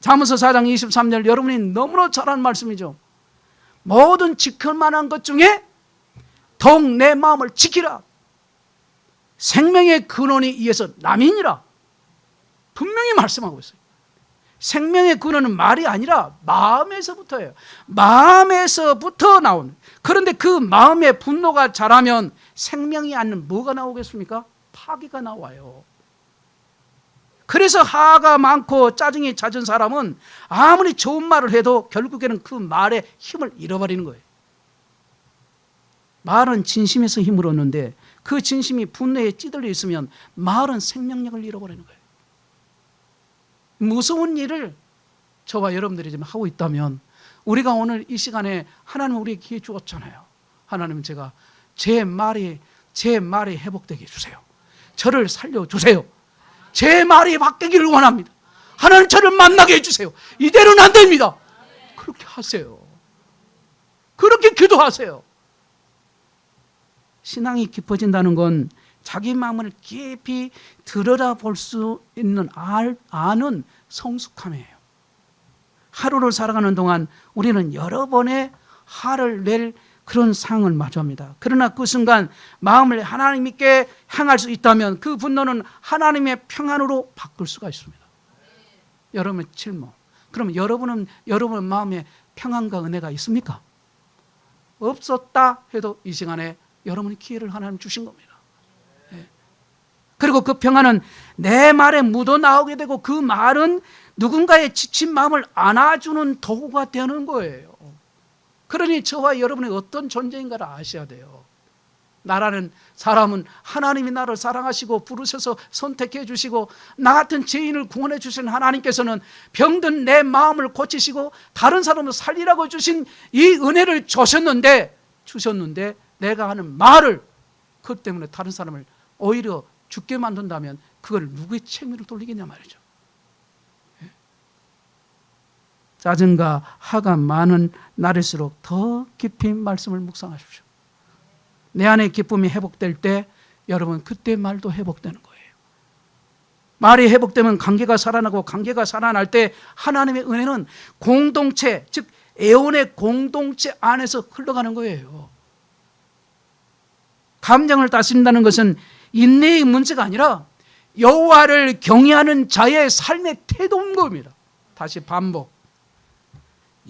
잠언서 4장 23절, 여러분이 너무나 잘 아는 말씀이죠. 모든 지킬 만한 것 중에 더욱 내 마음을 지키라. 생명의 근원이 이에서 남이니라. 분명히 말씀하고 있어요. 생명의 근원은 말이 아니라 마음에서부터예요. 마음에서부터 나오는. 그런데 그 마음의 분노가 자라면 생명이 아닌 뭐가 나오겠습니까? 파괴가 나와요. 그래서 화가 많고 짜증이 잦은 사람은 아무리 좋은 말을 해도 결국에는 그 말의 힘을 잃어버리는 거예요. 말은 진심에서 힘을 얻는데 그 진심이 분노에 찌들려 있으면 말은 생명력을 잃어버리는 거예요. 무서운 일을 저와 여러분들이 지금 하고 있다면, 우리가 오늘 이 시간에 하나님 우리에게 기회 주었잖아요. 하나님, 제가 제 말이 회복되게 해주세요. 저를 살려주세요. 제 말이 바뀌기를 원합니다. 하나님, 저를 만나게 해주세요. 이대로는 안 됩니다. 그렇게 하세요. 그렇게 기도하세요. 신앙이 깊어진다는 건 자기 마음을 깊이 들여다볼 수 있는 아는 성숙함이에요. 하루를 살아가는 동안 우리는 여러 번의 화를 낼 그런 상황을 마주합니다. 그러나 그 순간 마음을 하나님께 향할 수 있다면 그 분노는 하나님의 평안으로 바꿀 수가 있습니다. 여러분의 질문, 그럼 여러분 마음에 평안과 은혜가 있습니까? 없었다 해도 이 시간에 여러분이 기회를 하나님 주신 겁니다. 그리고 그 평안은 내 말에 묻어나오게 되고 그 말은 누군가의 지친 마음을 안아주는 도구가 되는 거예요. 그러니 저와 여러분이 어떤 존재인가를 아셔야 돼요. 나라는 사람은 하나님이 나를 사랑하시고 부르셔서 선택해 주시고 나 같은 죄인을 구원해 주신 하나님께서는 병든 내 마음을 고치시고 다른 사람을 살리라고 주신 이 은혜를 주셨는데 내가 하는 말을 그것 때문에 다른 사람을 오히려 죽게 만든다면 그걸 누구의 책임을 돌리겠냐 말이죠. 짜증과 화가 많은 날일수록 더 깊이 말씀을 묵상하십시오. 내 안의 기쁨이 회복될 때 여러분 그때 말도 회복되는 거예요. 말이 회복되면 관계가 살아나고 관계가 살아날 때 하나님의 은혜는 공동체, 즉 애원의 공동체 안에서 흘러가는 거예요. 감정을 다스린다는 것은 인내의 문제가 아니라 여호와를 경외하는 자의 삶의 태도인 겁니다. 다시 반복.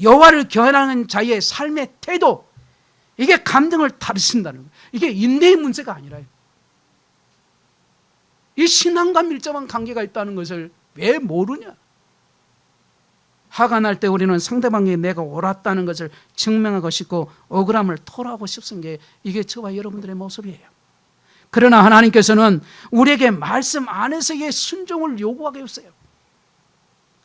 여호와를 경외하는 자의 삶의 태도, 이게 감정을 다스린다는 거예요. 이게 인내의 문제가 아니라요. 이 신앙과 밀접한 관계가 있다는 것을 왜 모르냐? 화가 날 때 우리는 상대방이 내가 옳았다는 것을 증명하고 싶고 억울함을 토로하고 싶은 게 이게 저와 여러분들의 모습이에요. 그러나 하나님께서는 우리에게 말씀 안에서의 순종을 요구하게 했어요.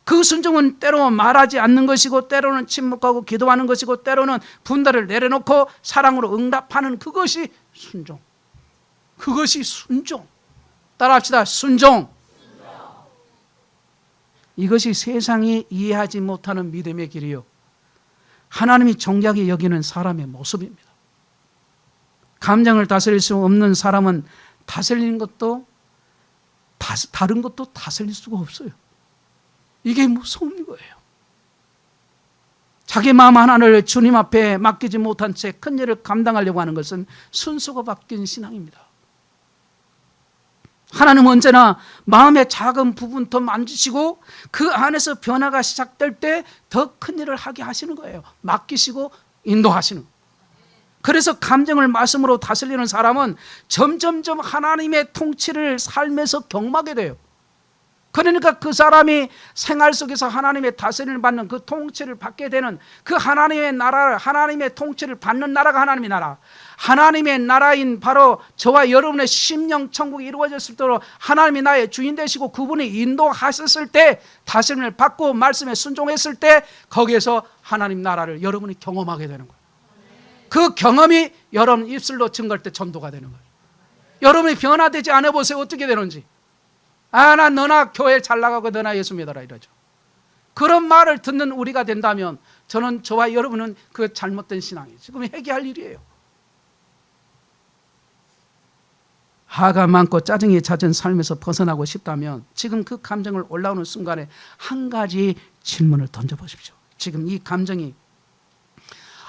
그 순종은 때로 말하지 않는 것이고 때로는 침묵하고 기도하는 것이고 때로는 분달을 내려놓고 사랑으로 응답하는 그것이 순종. 그것이 순종. 따라합시다. 순종. 이것이 세상이 이해하지 못하는 믿음의 길이요, 하나님이 정작이 여기는 사람의 모습입니다. 감정을 다스릴 수 없는 사람은 다스리는 것도 다른 것도 다스릴 수가 없어요. 이게 무서운 거예요. 자기 마음 하나를 주님 앞에 맡기지 못한 채 큰 일을 감당하려고 하는 것은 순서가 바뀐 신앙입니다. 하나님은 언제나 마음의 작은 부분부터 만지시고 그 안에서 변화가 시작될 때 더 큰 일을 하게 하시는 거예요. 맡기시고 인도하시는 거예요. 그래서 감정을 말씀으로 다스리는 사람은 점점점 하나님의 통치를 삶에서 경험하게 돼요. 그러니까 그 사람이 생활 속에서 하나님의 다스림을 받는 그 통치를 받게 되는 그 하나님의 나라를, 하나님의 통치를 받는 나라가 하나님의 나라, 하나님의 나라인 바로 저와 여러분의 심령 천국이 이루어졌을 때 하나님이 나의 주인 되시고 그분이 인도하셨을 때, 다스림을 받고 말씀에 순종했을 때 거기에서 하나님 나라를 여러분이 경험하게 되는 거예요. 그 경험이 여러분 입술로 증거할 때 전도가 되는 거예요. 여러분이 변화되지 않아 보세요. 어떻게 되는지. 나 너나 교회 잘 나가고 너나 예수 믿어라 이러죠. 그런 말을 듣는 우리가 된다면 저와 여러분은 그 잘못된 신앙이 지금 회개할 일이에요. 화가 많고 짜증이 잦은 삶에서 벗어나고 싶다면 지금 그 감정을 올라오는 순간에 한 가지 질문을 던져보십시오. 지금 이 감정이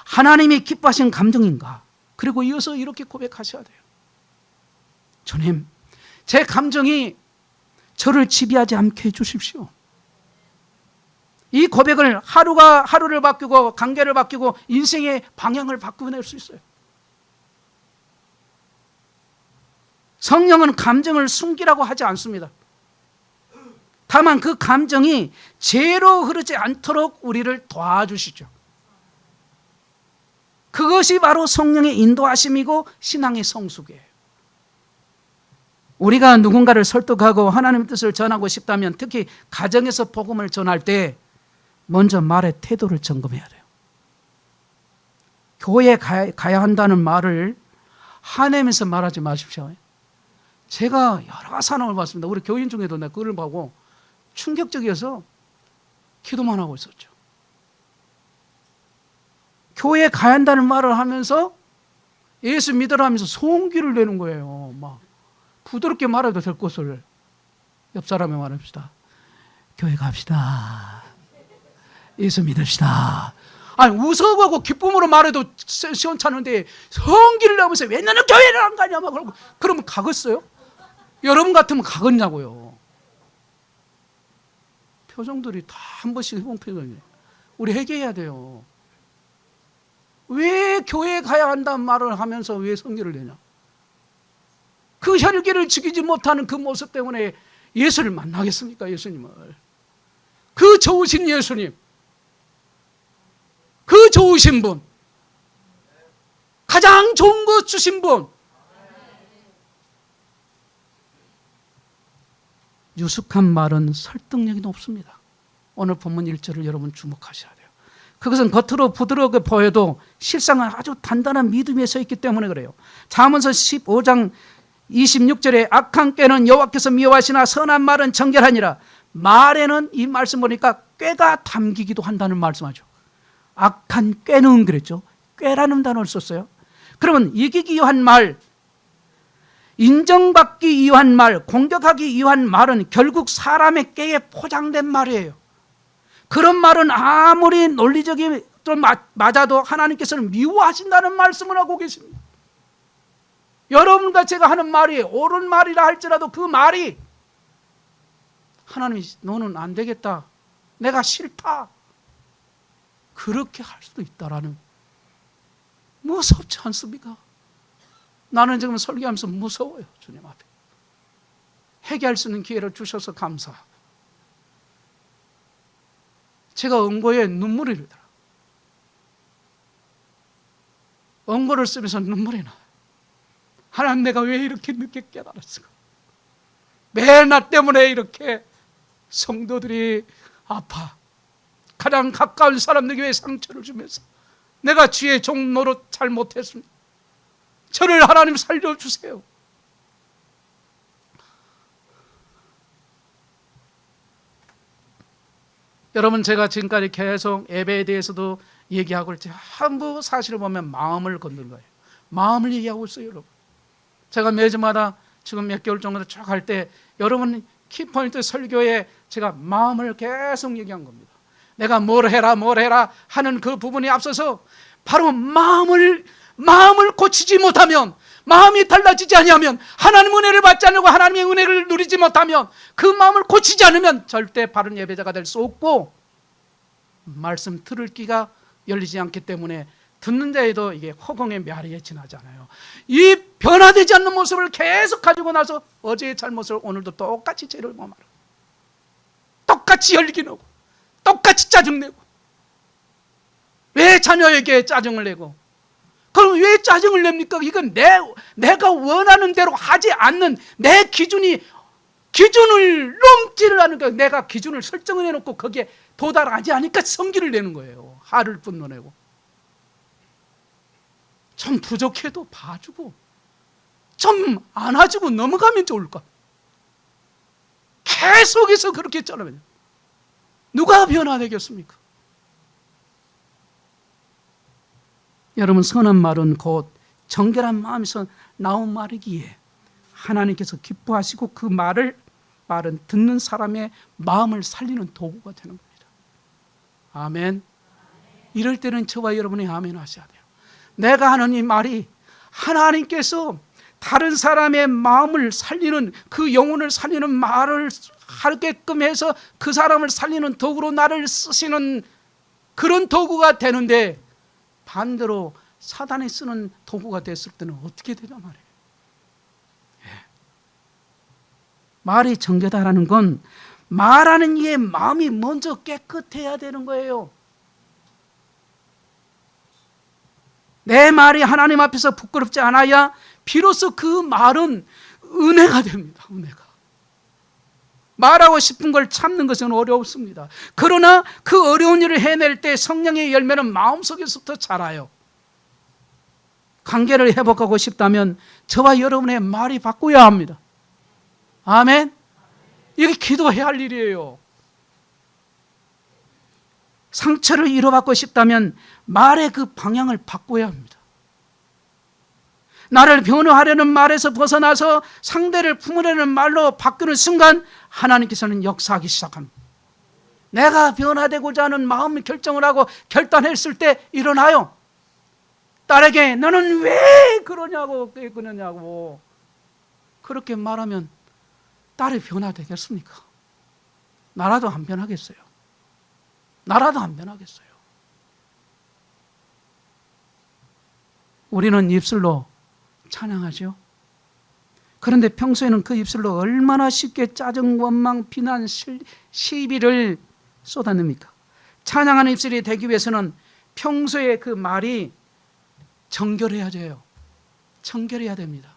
하나님이 기뻐하신 감정인가? 그리고 이어서 이렇게 고백하셔야 돼요. 주님, 제 감정이 저를 지배하지 않게 해주십시오. 이 고백을 하루를 바꾸고 관계를 바꾸고 인생의 방향을 바꾸어낼 수 있어요. 성령은 감정을 숨기라고 하지 않습니다. 다만 그 감정이 죄로 흐르지 않도록 우리를 도와주시죠. 그것이 바로 성령의 인도하심이고 신앙의 성숙이에요. 우리가 누군가를 설득하고 하나님의 뜻을 전하고 싶다면 특히 가정에서 복음을 전할 때 먼저 말의 태도를 점검해야 돼요. 교회에 가야 한다는 말을 화내면서 말하지 마십시오. 제가 여러 사람을 봤습니다. 우리 교인 중에도 내가 그걸 보고 충격적이어서 기도만 하고 있었죠. 교회에 가야 한다는 말을 하면서 예수 믿으라 하면서 소음기를 내는 거예요. 막 부드럽게 말해도 될 것을 옆 사람에 말합시다. 교회 갑시다. 예수 믿읍시다. 아니 웃어보고 기쁨으로 말해도 시원찮은데 성기를 내면서 왜 너는 교회를 안 가냐 막 그러고 그러면 가겠어요? 여러분 같으면 가겠냐고요. 표정들이 다 한 번씩 해본 표정이에요. 우리 회개해야 돼요. 왜 교회에 가야 한다는 말을 하면서 왜 성기를 내냐? 그 혈기를 지키지 못하는 그 모습 때문에 예수를 만나겠습니까? 예수님을. 그 좋으신 예수님, 그 좋으신 분, 가장 좋은 것 주신 분, 유숙한 말은 설득력이 높습니다. 오늘 본문 1절을 여러분 주목하셔야 돼요. 그것은 겉으로 부드럽게 보여도 실상은 아주 단단한 믿음에 서 있기 때문에 그래요. 잠언서 15장 26절에 악한 꾀는 여호와께서 미워하시나 선한 말은 정결하니라. 말에는 이 말씀 보니까 꾀가 담기기도 한다는 말씀하죠. 악한 꾀는 그랬죠. 꾀라는 단어를 썼어요. 그러면 이기기 위한 말, 인정받기 위한 말, 공격하기 위한 말은 결국 사람의 꾀에 포장된 말이에요. 그런 말은 아무리 논리적이 좀 맞아도 하나님께서는 미워하신다는 말씀을 하고 계십니다. 여러분과 제가 하는 말이 옳은 말이라 할지라도 그 말이 하나님이 너는 안 되겠다, 내가 싫다, 그렇게 할 수도 있다라는, 무섭지 않습니까? 나는 지금 설교하면서 무서워요. 주님 앞에 회개할 수 있는 기회를 주셔서 감사하고, 제가恩고에 눈물이 흐르더라.恩고를 쓰면서 눈물이 나요. 하나님, 내가 왜 이렇게 늦게 깨달았을까? 매일 나 때문에 이렇게 성도들이 아파, 가장 가까운 사람들에게 왜 상처를 주면서 내가 주의 종 노릇 잘못했습니다. 저를 하나님 살려주세요. 여러분, 제가 지금까지 계속 예배에 대해서도 얘기하고 있지, 한부 사실을 보면 마음을 건드는 거예요. 마음을 얘기하고 있어요. 여러분, 제가 매주마다 지금 몇 개월 정도 쭉 할 때 여러분 키포인트 설교에 제가 마음을 계속 얘기한 겁니다. 내가 뭘 해라 하는 그 부분에 앞서서 바로 마음을 고치지 못하면, 마음이 달라지지 않으면, 하나님 은혜를 받지 않고 하나님의 은혜를 누리지 못하면, 그 마음을 고치지 않으면 절대 바른 예배자가 될 수 없고, 말씀 들을 귀가 열리지 않기 때문에 듣는 자에도 이게 허공의 메아리에 지나잖아요. 이 변화되지 않는 모습을 계속 가지고 나서 어제의 잘못을 오늘도 똑같이 죄를 범하고, 똑같이 열기는, 똑같이 짜증내고, 왜 자녀에게 짜증을 내고, 그럼 왜 짜증을 냅니까? 이건 내가 원하는 대로 하지 않는 내 기준을 넘지를 않으니까, 내가 기준을 설정을 해놓고 거기에 도달하지 않으니까 성기를 내는 거예요. 화를 분노내고. 좀 부족해도 봐주고, 좀 안아주고 넘어가면 좋을까? 계속해서 그렇게 했잖아요. 누가 변화되겠습니까? 여러분, 선한 말은 곧 정결한 마음에서 나온 말이기에 하나님께서 기뻐하시고 그 말은 듣는 사람의 마음을 살리는 도구가 되는 겁니다. 아멘. 이럴 때는 저와 여러분이 아멘 하셔야 돼요. 내가 하는 이 말이 하나님께서 다른 사람의 마음을 살리는, 그 영혼을 살리는 말을 하게끔 해서 그 사람을 살리는 도구로 나를 쓰시는 그런 도구가 되는데, 반대로 사단이 쓰는 도구가 됐을 때는 어떻게 되냐 말이에요. 말이 정죄다라는 건 말하는 이의 마음이 먼저 깨끗해야 되는 거예요. 내 말이 하나님 앞에서 부끄럽지 않아야 비로소 그 말은 은혜가 됩니다. 은혜가. 말하고 싶은 걸 참는 것은 어렵습니다. 그러나 그 어려운 일을 해낼 때 성령의 열매는 마음속에서부터 자라요. 관계를 회복하고 싶다면 저와 여러분의 말이 바꾸어야 합니다. 아멘. 이게 기도해야 할 일이에요. 상처를 위로받고 싶다면 말의 그 방향을 바꿔야 합니다. 나를 변호하려는 말에서 벗어나서 상대를 품으려는 말로 바꾸는 순간 하나님께서는 역사하기 시작합니다. 내가 변화되고자 하는 마음 결정을 하고 결단했을 때 일어나요. 딸에게 너는 왜 그러냐고 그렇게 말하면 딸이 변화되겠습니까? 나라도 안 변하겠어요. 나라도 안 변하겠어요. 우리는 입술로 찬양하죠. 그런데 평소에는 그 입술로 얼마나 쉽게 짜증, 원망, 비난, 시비를 쏟아냅니까? 찬양하는 입술이 되기 위해서는 평소에 그 말이 정결해야 돼요. 정결해야 됩니다.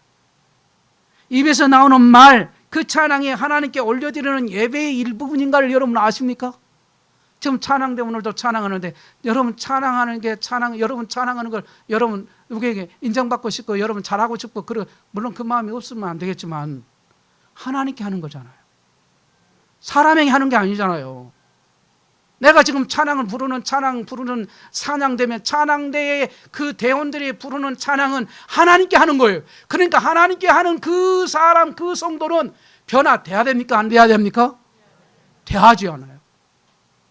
입에서 나오는 말, 그 찬양이 하나님께 올려드리는 예배의 일부분인가를 여러분 아십니까? 지금 찬양대 오늘도 찬양하는데 여러분 여러분 찬양하는 걸 여러분 누구에게 인정받고 싶고 여러분 잘하고 싶고 물론 그 마음이 없으면 안 되겠지만 하나님께 하는 거잖아요. 사람에게 하는 게 아니잖아요. 내가 지금 찬양을 부르는 찬양되면 찬양대의 그 대원들이 부르는 찬양은 하나님께 하는 거예요. 그러니까 하나님께 하는 그 사람, 그 성도는 변화돼야 됩니까? 안 돼야 됩니까? 돼야지 않아요.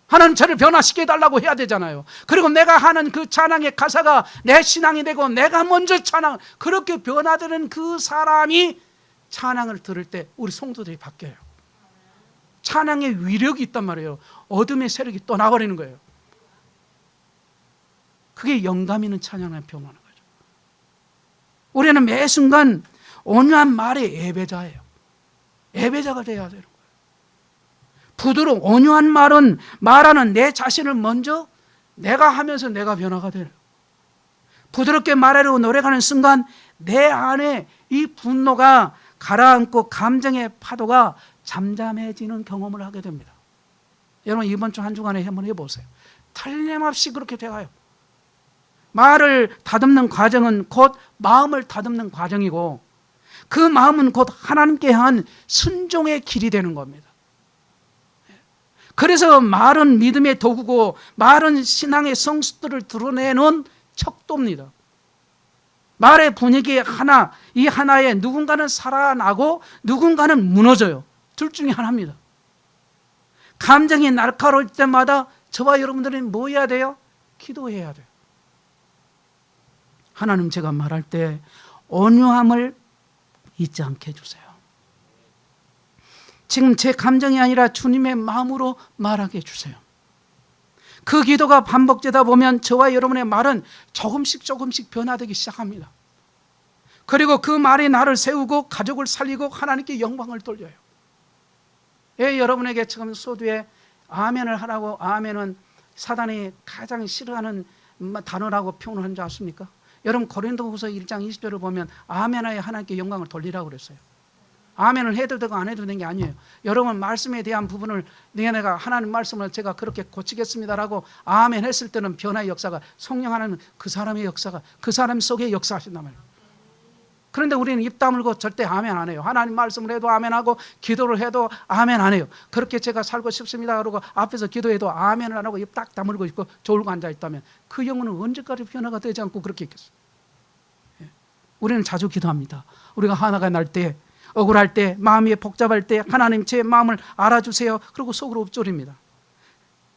하나님 저를 변화시켜 달라고 해야 되잖아요. 그리고 내가 하는 그 찬양의 가사가 내 신앙이 되고 내가 먼저 그렇게 변화되는 그 사람이 찬양을 들을 때 우리 성도들이 바뀌어요. 찬양의 위력이 있단 말이에요. 어둠의 세력이 떠나버리는 거예요. 그게 영감 있는 찬양을 표현하는 거죠. 우리는 매 순간 온유한 말의 예배자예요. 예배자가 되어야 되는 거예요. 부드러운 온유한 말은 말하는 내 자신을 먼저 내가 하면서 내가 변화가 되는, 부드럽게 말하려고 노력하는 순간 내 안에 이 분노가 가라앉고 감정의 파도가 잠잠해지는 경험을 하게 됩니다. 여러분 이번 주 한 주간에 한번 해보세요. 틀림없이 그렇게 돼가요. 말을 다듬는 과정은 곧 마음을 다듬는 과정이고 그 마음은 곧 하나님께 향한 순종의 길이 되는 겁니다. 그래서 말은 믿음의 도구고 말은 신앙의 성숙들을 드러내는 척도입니다. 말의 분위기 이 하나에 누군가는 살아나고 누군가는 무너져요. 둘 중에 하나입니다. 감정이 날카로울 때마다 저와 여러분들은 뭐 해야 돼요? 기도해야 돼요. 하나님 제가 말할 때 온유함을 잊지 않게 해주세요. 지금 제 감정이 아니라 주님의 마음으로 말하게 해주세요. 그 기도가 반복되다 보면 저와 여러분의 말은 조금씩 변화되기 시작합니다. 그리고 그 말이 나를 세우고 가족을 살리고 하나님께 영광을 돌려요. 여러분에게 지금 소두에 아멘을 하라고, 아멘은 사단이 가장 싫어하는 단어라고 표현한 줄 아십니까? 여러분 고린도후서 1장 20절을 보면 아멘하여 하나님께 영광을 돌리라고 그랬어요. 아멘을 해도 되고 안 해도 되는 게 아니에요. 여러분 말씀에 대한 부분을 내가 하나님 말씀을 제가 그렇게 고치겠습니다라고 아멘 했을 때는 변화의 역사가, 성령 하나님은 그 사람의 역사가 그 사람 속에 역사하신단 말이에요. 그런데 우리는 입 다물고 절대 아멘 안 해요. 하나님 말씀을 해도 아멘하고 기도를 해도 아멘 안 해요. 그렇게 제가 살고 싶습니다 그러고 앞에서 기도해도 아멘을 안 하고 입 딱 다물고 있고 졸고 앉아있다면 그 영혼은 언제까지 변화가 되지 않고 그렇게 있겠어요. 우리는 자주 기도합니다. 우리가 하나가 날 때 억울할 때, 마음이 복잡할 때 하나님 제 마음을 알아주세요. 그리고 속으로 읊조립니다.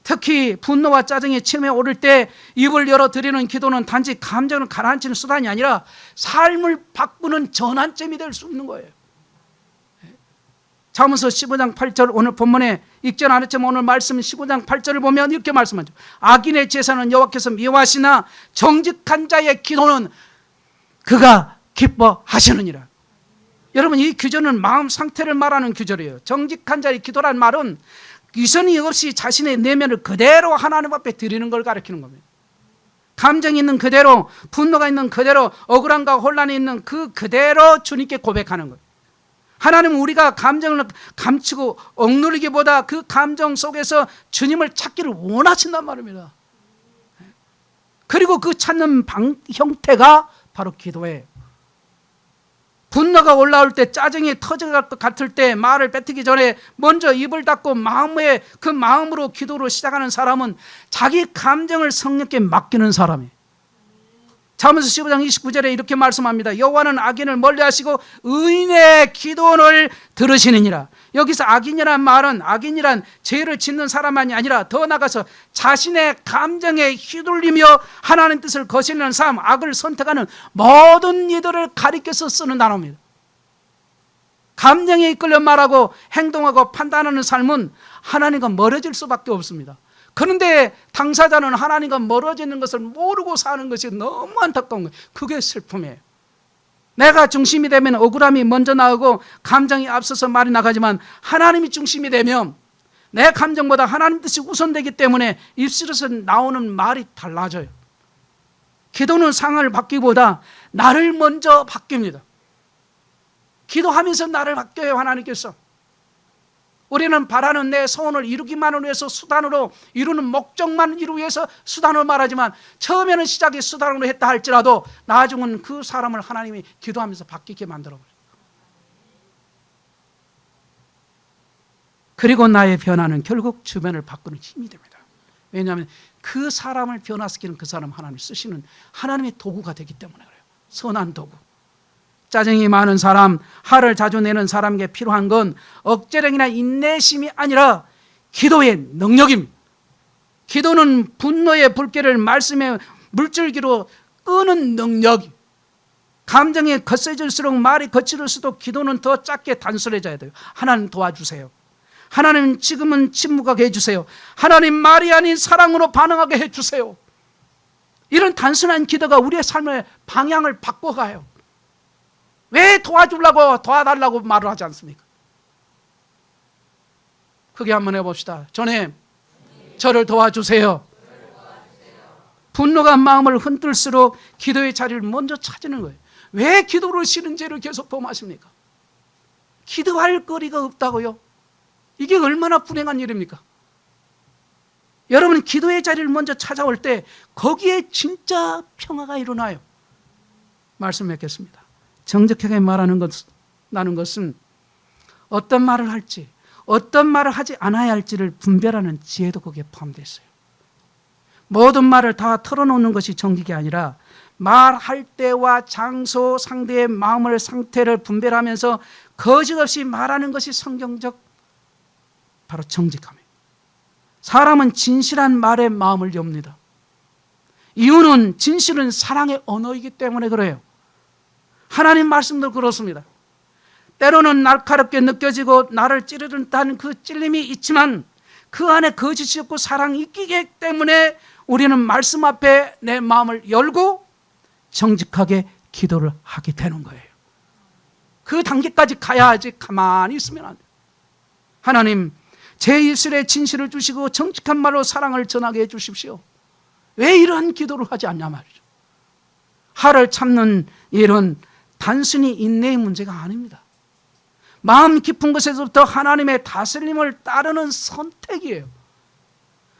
특히 분노와 짜증이 치밀어 오를 때 입을 열어드리는 기도는 단지 감정을 가라앉히는 수단이 아니라 삶을 바꾸는 전환점이 될 수 있는 거예요. 잠언서 15장 8절, 오늘 본문에 읽지 않았지만 오늘 말씀 15장 8절을 보면 이렇게 말씀하죠. 악인의 제사는 여호와께서 미워하시나 정직한 자의 기도는 그가 기뻐하시느니라. 여러분, 이 규절은 마음 상태를 말하는 규절이에요. 정직한 자의 기도란 말은 위선이 없이 자신의 내면을 그대로 하나님 앞에 드리는 걸 가리키는 겁니다. 감정이 있는 그대로, 분노가 있는 그대로, 억울함과 혼란이 있는 그대로 주님께 고백하는 거예요. 하나님은 우리가 감정을 감추고 억누르기보다 그 감정 속에서 주님을 찾기를 원하신단 말입니다. 그리고 그 찾는 형태가 바로 기도예요. 분노가 올라올 때, 짜증이 터져갈 것 같을 때 말을 뱉기 전에 먼저 입을 닫고 마음에 그 마음으로 기도로 시작하는 사람은 자기 감정을 성령께 맡기는 사람이에요. 잠언서 15장 29절에 이렇게 말씀합니다. 여호와는 악인을 멀리하시고 의인의 기도를 들으시느니라. 여기서 악인이란 말은 악인이란 죄를 짓는 사람만이 아니라 더 나아가서 자신의 감정에 휘둘리며 하나님 뜻을 거스르는 삶, 악을 선택하는 모든 이들을 가리켜서 쓰는 단어입니다. 감정에 이끌려 말하고 행동하고 판단하는 삶은 하나님과 멀어질 수밖에 없습니다. 그런데 당사자는 하나님과 멀어지는 것을 모르고 사는 것이 너무 안타까운 거예요. 그게 슬픔이에요. 내가 중심이 되면 억울함이 먼저 나오고 감정이 앞서서 말이 나가지만 하나님이 중심이 되면 내 감정보다 하나님 뜻이 우선되기 때문에 입술에서 나오는 말이 달라져요. 기도는 상황을 바뀌기보다 나를 먼저 바뀝니다. 기도하면서 나를 바뀌어요. 하나님께서. 우리는 바라는 내 소원을 이루기만을 위해서 수단으로 이루는 목적만 이루기 위해서 수단으로 말하지만 처음에는 시작이 수단으로 했다 할지라도 나중은 그 사람을 하나님이 기도하면서 바뀌게 만들어버려요. 그리고 나의 변화는 결국 주변을 바꾸는 힘이 됩니다. 왜냐하면 그 사람을 변화시키는 그 사람 하나님 쓰시는 하나님의 도구가 되기 때문에 그래요. 선한 도구. 짜증이 많은 사람, 화를 자주 내는 사람에게 필요한 건 억제력이나 인내심이 아니라 기도의 능력입니다. 기도는 분노의 불길을 말씀의 물줄기로 끄는 능력. 감정이 거세질수록 말이 거칠수록 기도는 더 작게 단순해져야 돼요. 하나님 도와주세요. 하나님 지금은 침묵하게 해주세요. 하나님 말이 아닌 사랑으로 반응하게 해주세요. 이런 단순한 기도가 우리의 삶의 방향을 바꿔가요. 왜 도와주려고 도와달라고 말을 하지 않습니까? 크게 한번 해봅시다. 주님, 저를 도와주세요. 분노가 마음을 흔들수록 기도의 자리를 먼저 찾는 거예요. 왜 기도를 싫은 죄를 계속 범하십니까? 기도할 거리가 없다고요? 이게 얼마나 불행한 일입니까? 여러분, 기도의 자리를 먼저 찾아올 때 거기에 진짜 평화가 일어나요. 말씀 맺겠습니다. 정직하게 말하는 것은 어떤 말을 할지, 어떤 말을 하지 않아야 할지를 분별하는 지혜도 거기에 포함되어 있어요. 모든 말을 다 털어놓는 것이 정직이 아니라 말할 때와 장소, 상대의 마음을, 상태를 분별하면서 거짓 없이 말하는 것이 성경적 바로 정직함이에요. 사람은 진실한 말에 마음을 엽니다. 이유는 진실은 사랑의 언어이기 때문에 그래요. 하나님 말씀도 그렇습니다. 때로는 날카롭게 느껴지고 나를 찌르는다는 그 찔림이 있지만 그 안에 거짓이 없고 사랑이 있기 때문에 우리는 말씀 앞에 내 마음을 열고 정직하게 기도를 하게 되는 거예요. 그 단계까지 가야지 가만히 있으면 안 돼요. 하나님, 제 입술에 진실을 주시고 정직한 말로 사랑을 전하게 해주십시오. 왜 이런 기도를 하지 않냐 말이죠. 화를 참는 일은 단순히 인내의 문제가 아닙니다. 마음 깊은 곳에서부터 하나님의 다스림을 따르는 선택이에요.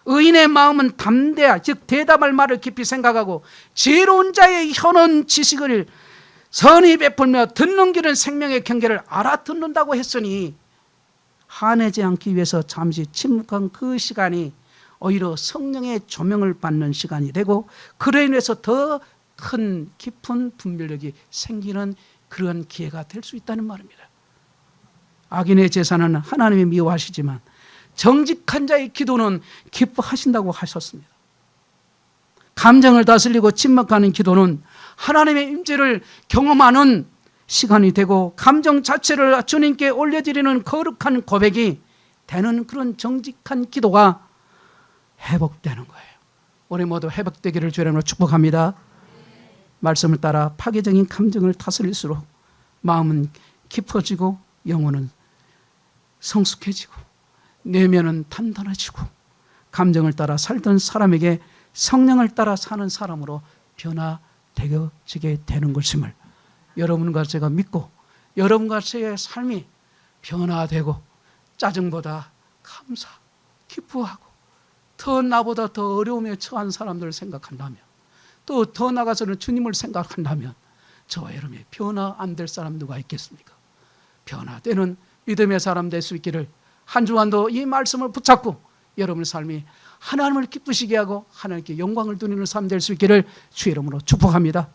의인의 마음은 담대하, 즉 대답할 말을 깊이 생각하고 지혜로운 자의 혀는 지식을 선히 베풀며 듣는 길은 생명의 경계를 알아듣는다고 했으니 화내지 않기 위해서 잠시 침묵한 그 시간이 오히려 성령의 조명을 받는 시간이 되고 그로 인해서 더 큰 깊은 분별력이 생기는 그런 기회가 될 수 있다는 말입니다. 악인의 제사는 하나님이 미워하시지만 정직한 자의 기도는 기뻐하신다고 하셨습니다. 감정을 다스리고 침묵하는 기도는 하나님의 임재를 경험하는 시간이 되고 감정 자체를 주님께 올려드리는 거룩한 고백이 되는 그런 정직한 기도가 회복되는 거예요. 우리 모두 회복되기를 주님으로 축복합니다. 말씀을 따라 파괴적인 감정을 다스릴수록 마음은 깊어지고 영혼은 성숙해지고 내면은 단단해지고 감정을 따라 살던 사람에게 성령을 따라 사는 사람으로 변화되어지게 되는 것임을 여러분과 제가 믿고 여러분과 저의 삶이 변화되고 짜증보다 감사, 기뻐하고 더 나보다 더 어려움에 처한 사람들을 생각한다면 또 더 나가서는 주님을 생각한다면 저와 여러분이 변화 안 될 사람 누가 있겠습니까? 변화되는 믿음의 사람 될 수 있기를 한 주간도 이 말씀을 붙잡고 여러분의 삶이 하나님을 기쁘시게 하고 하나님께 영광을 드리는 삶 될 수 있기를 주의 이름으로 축복합니다.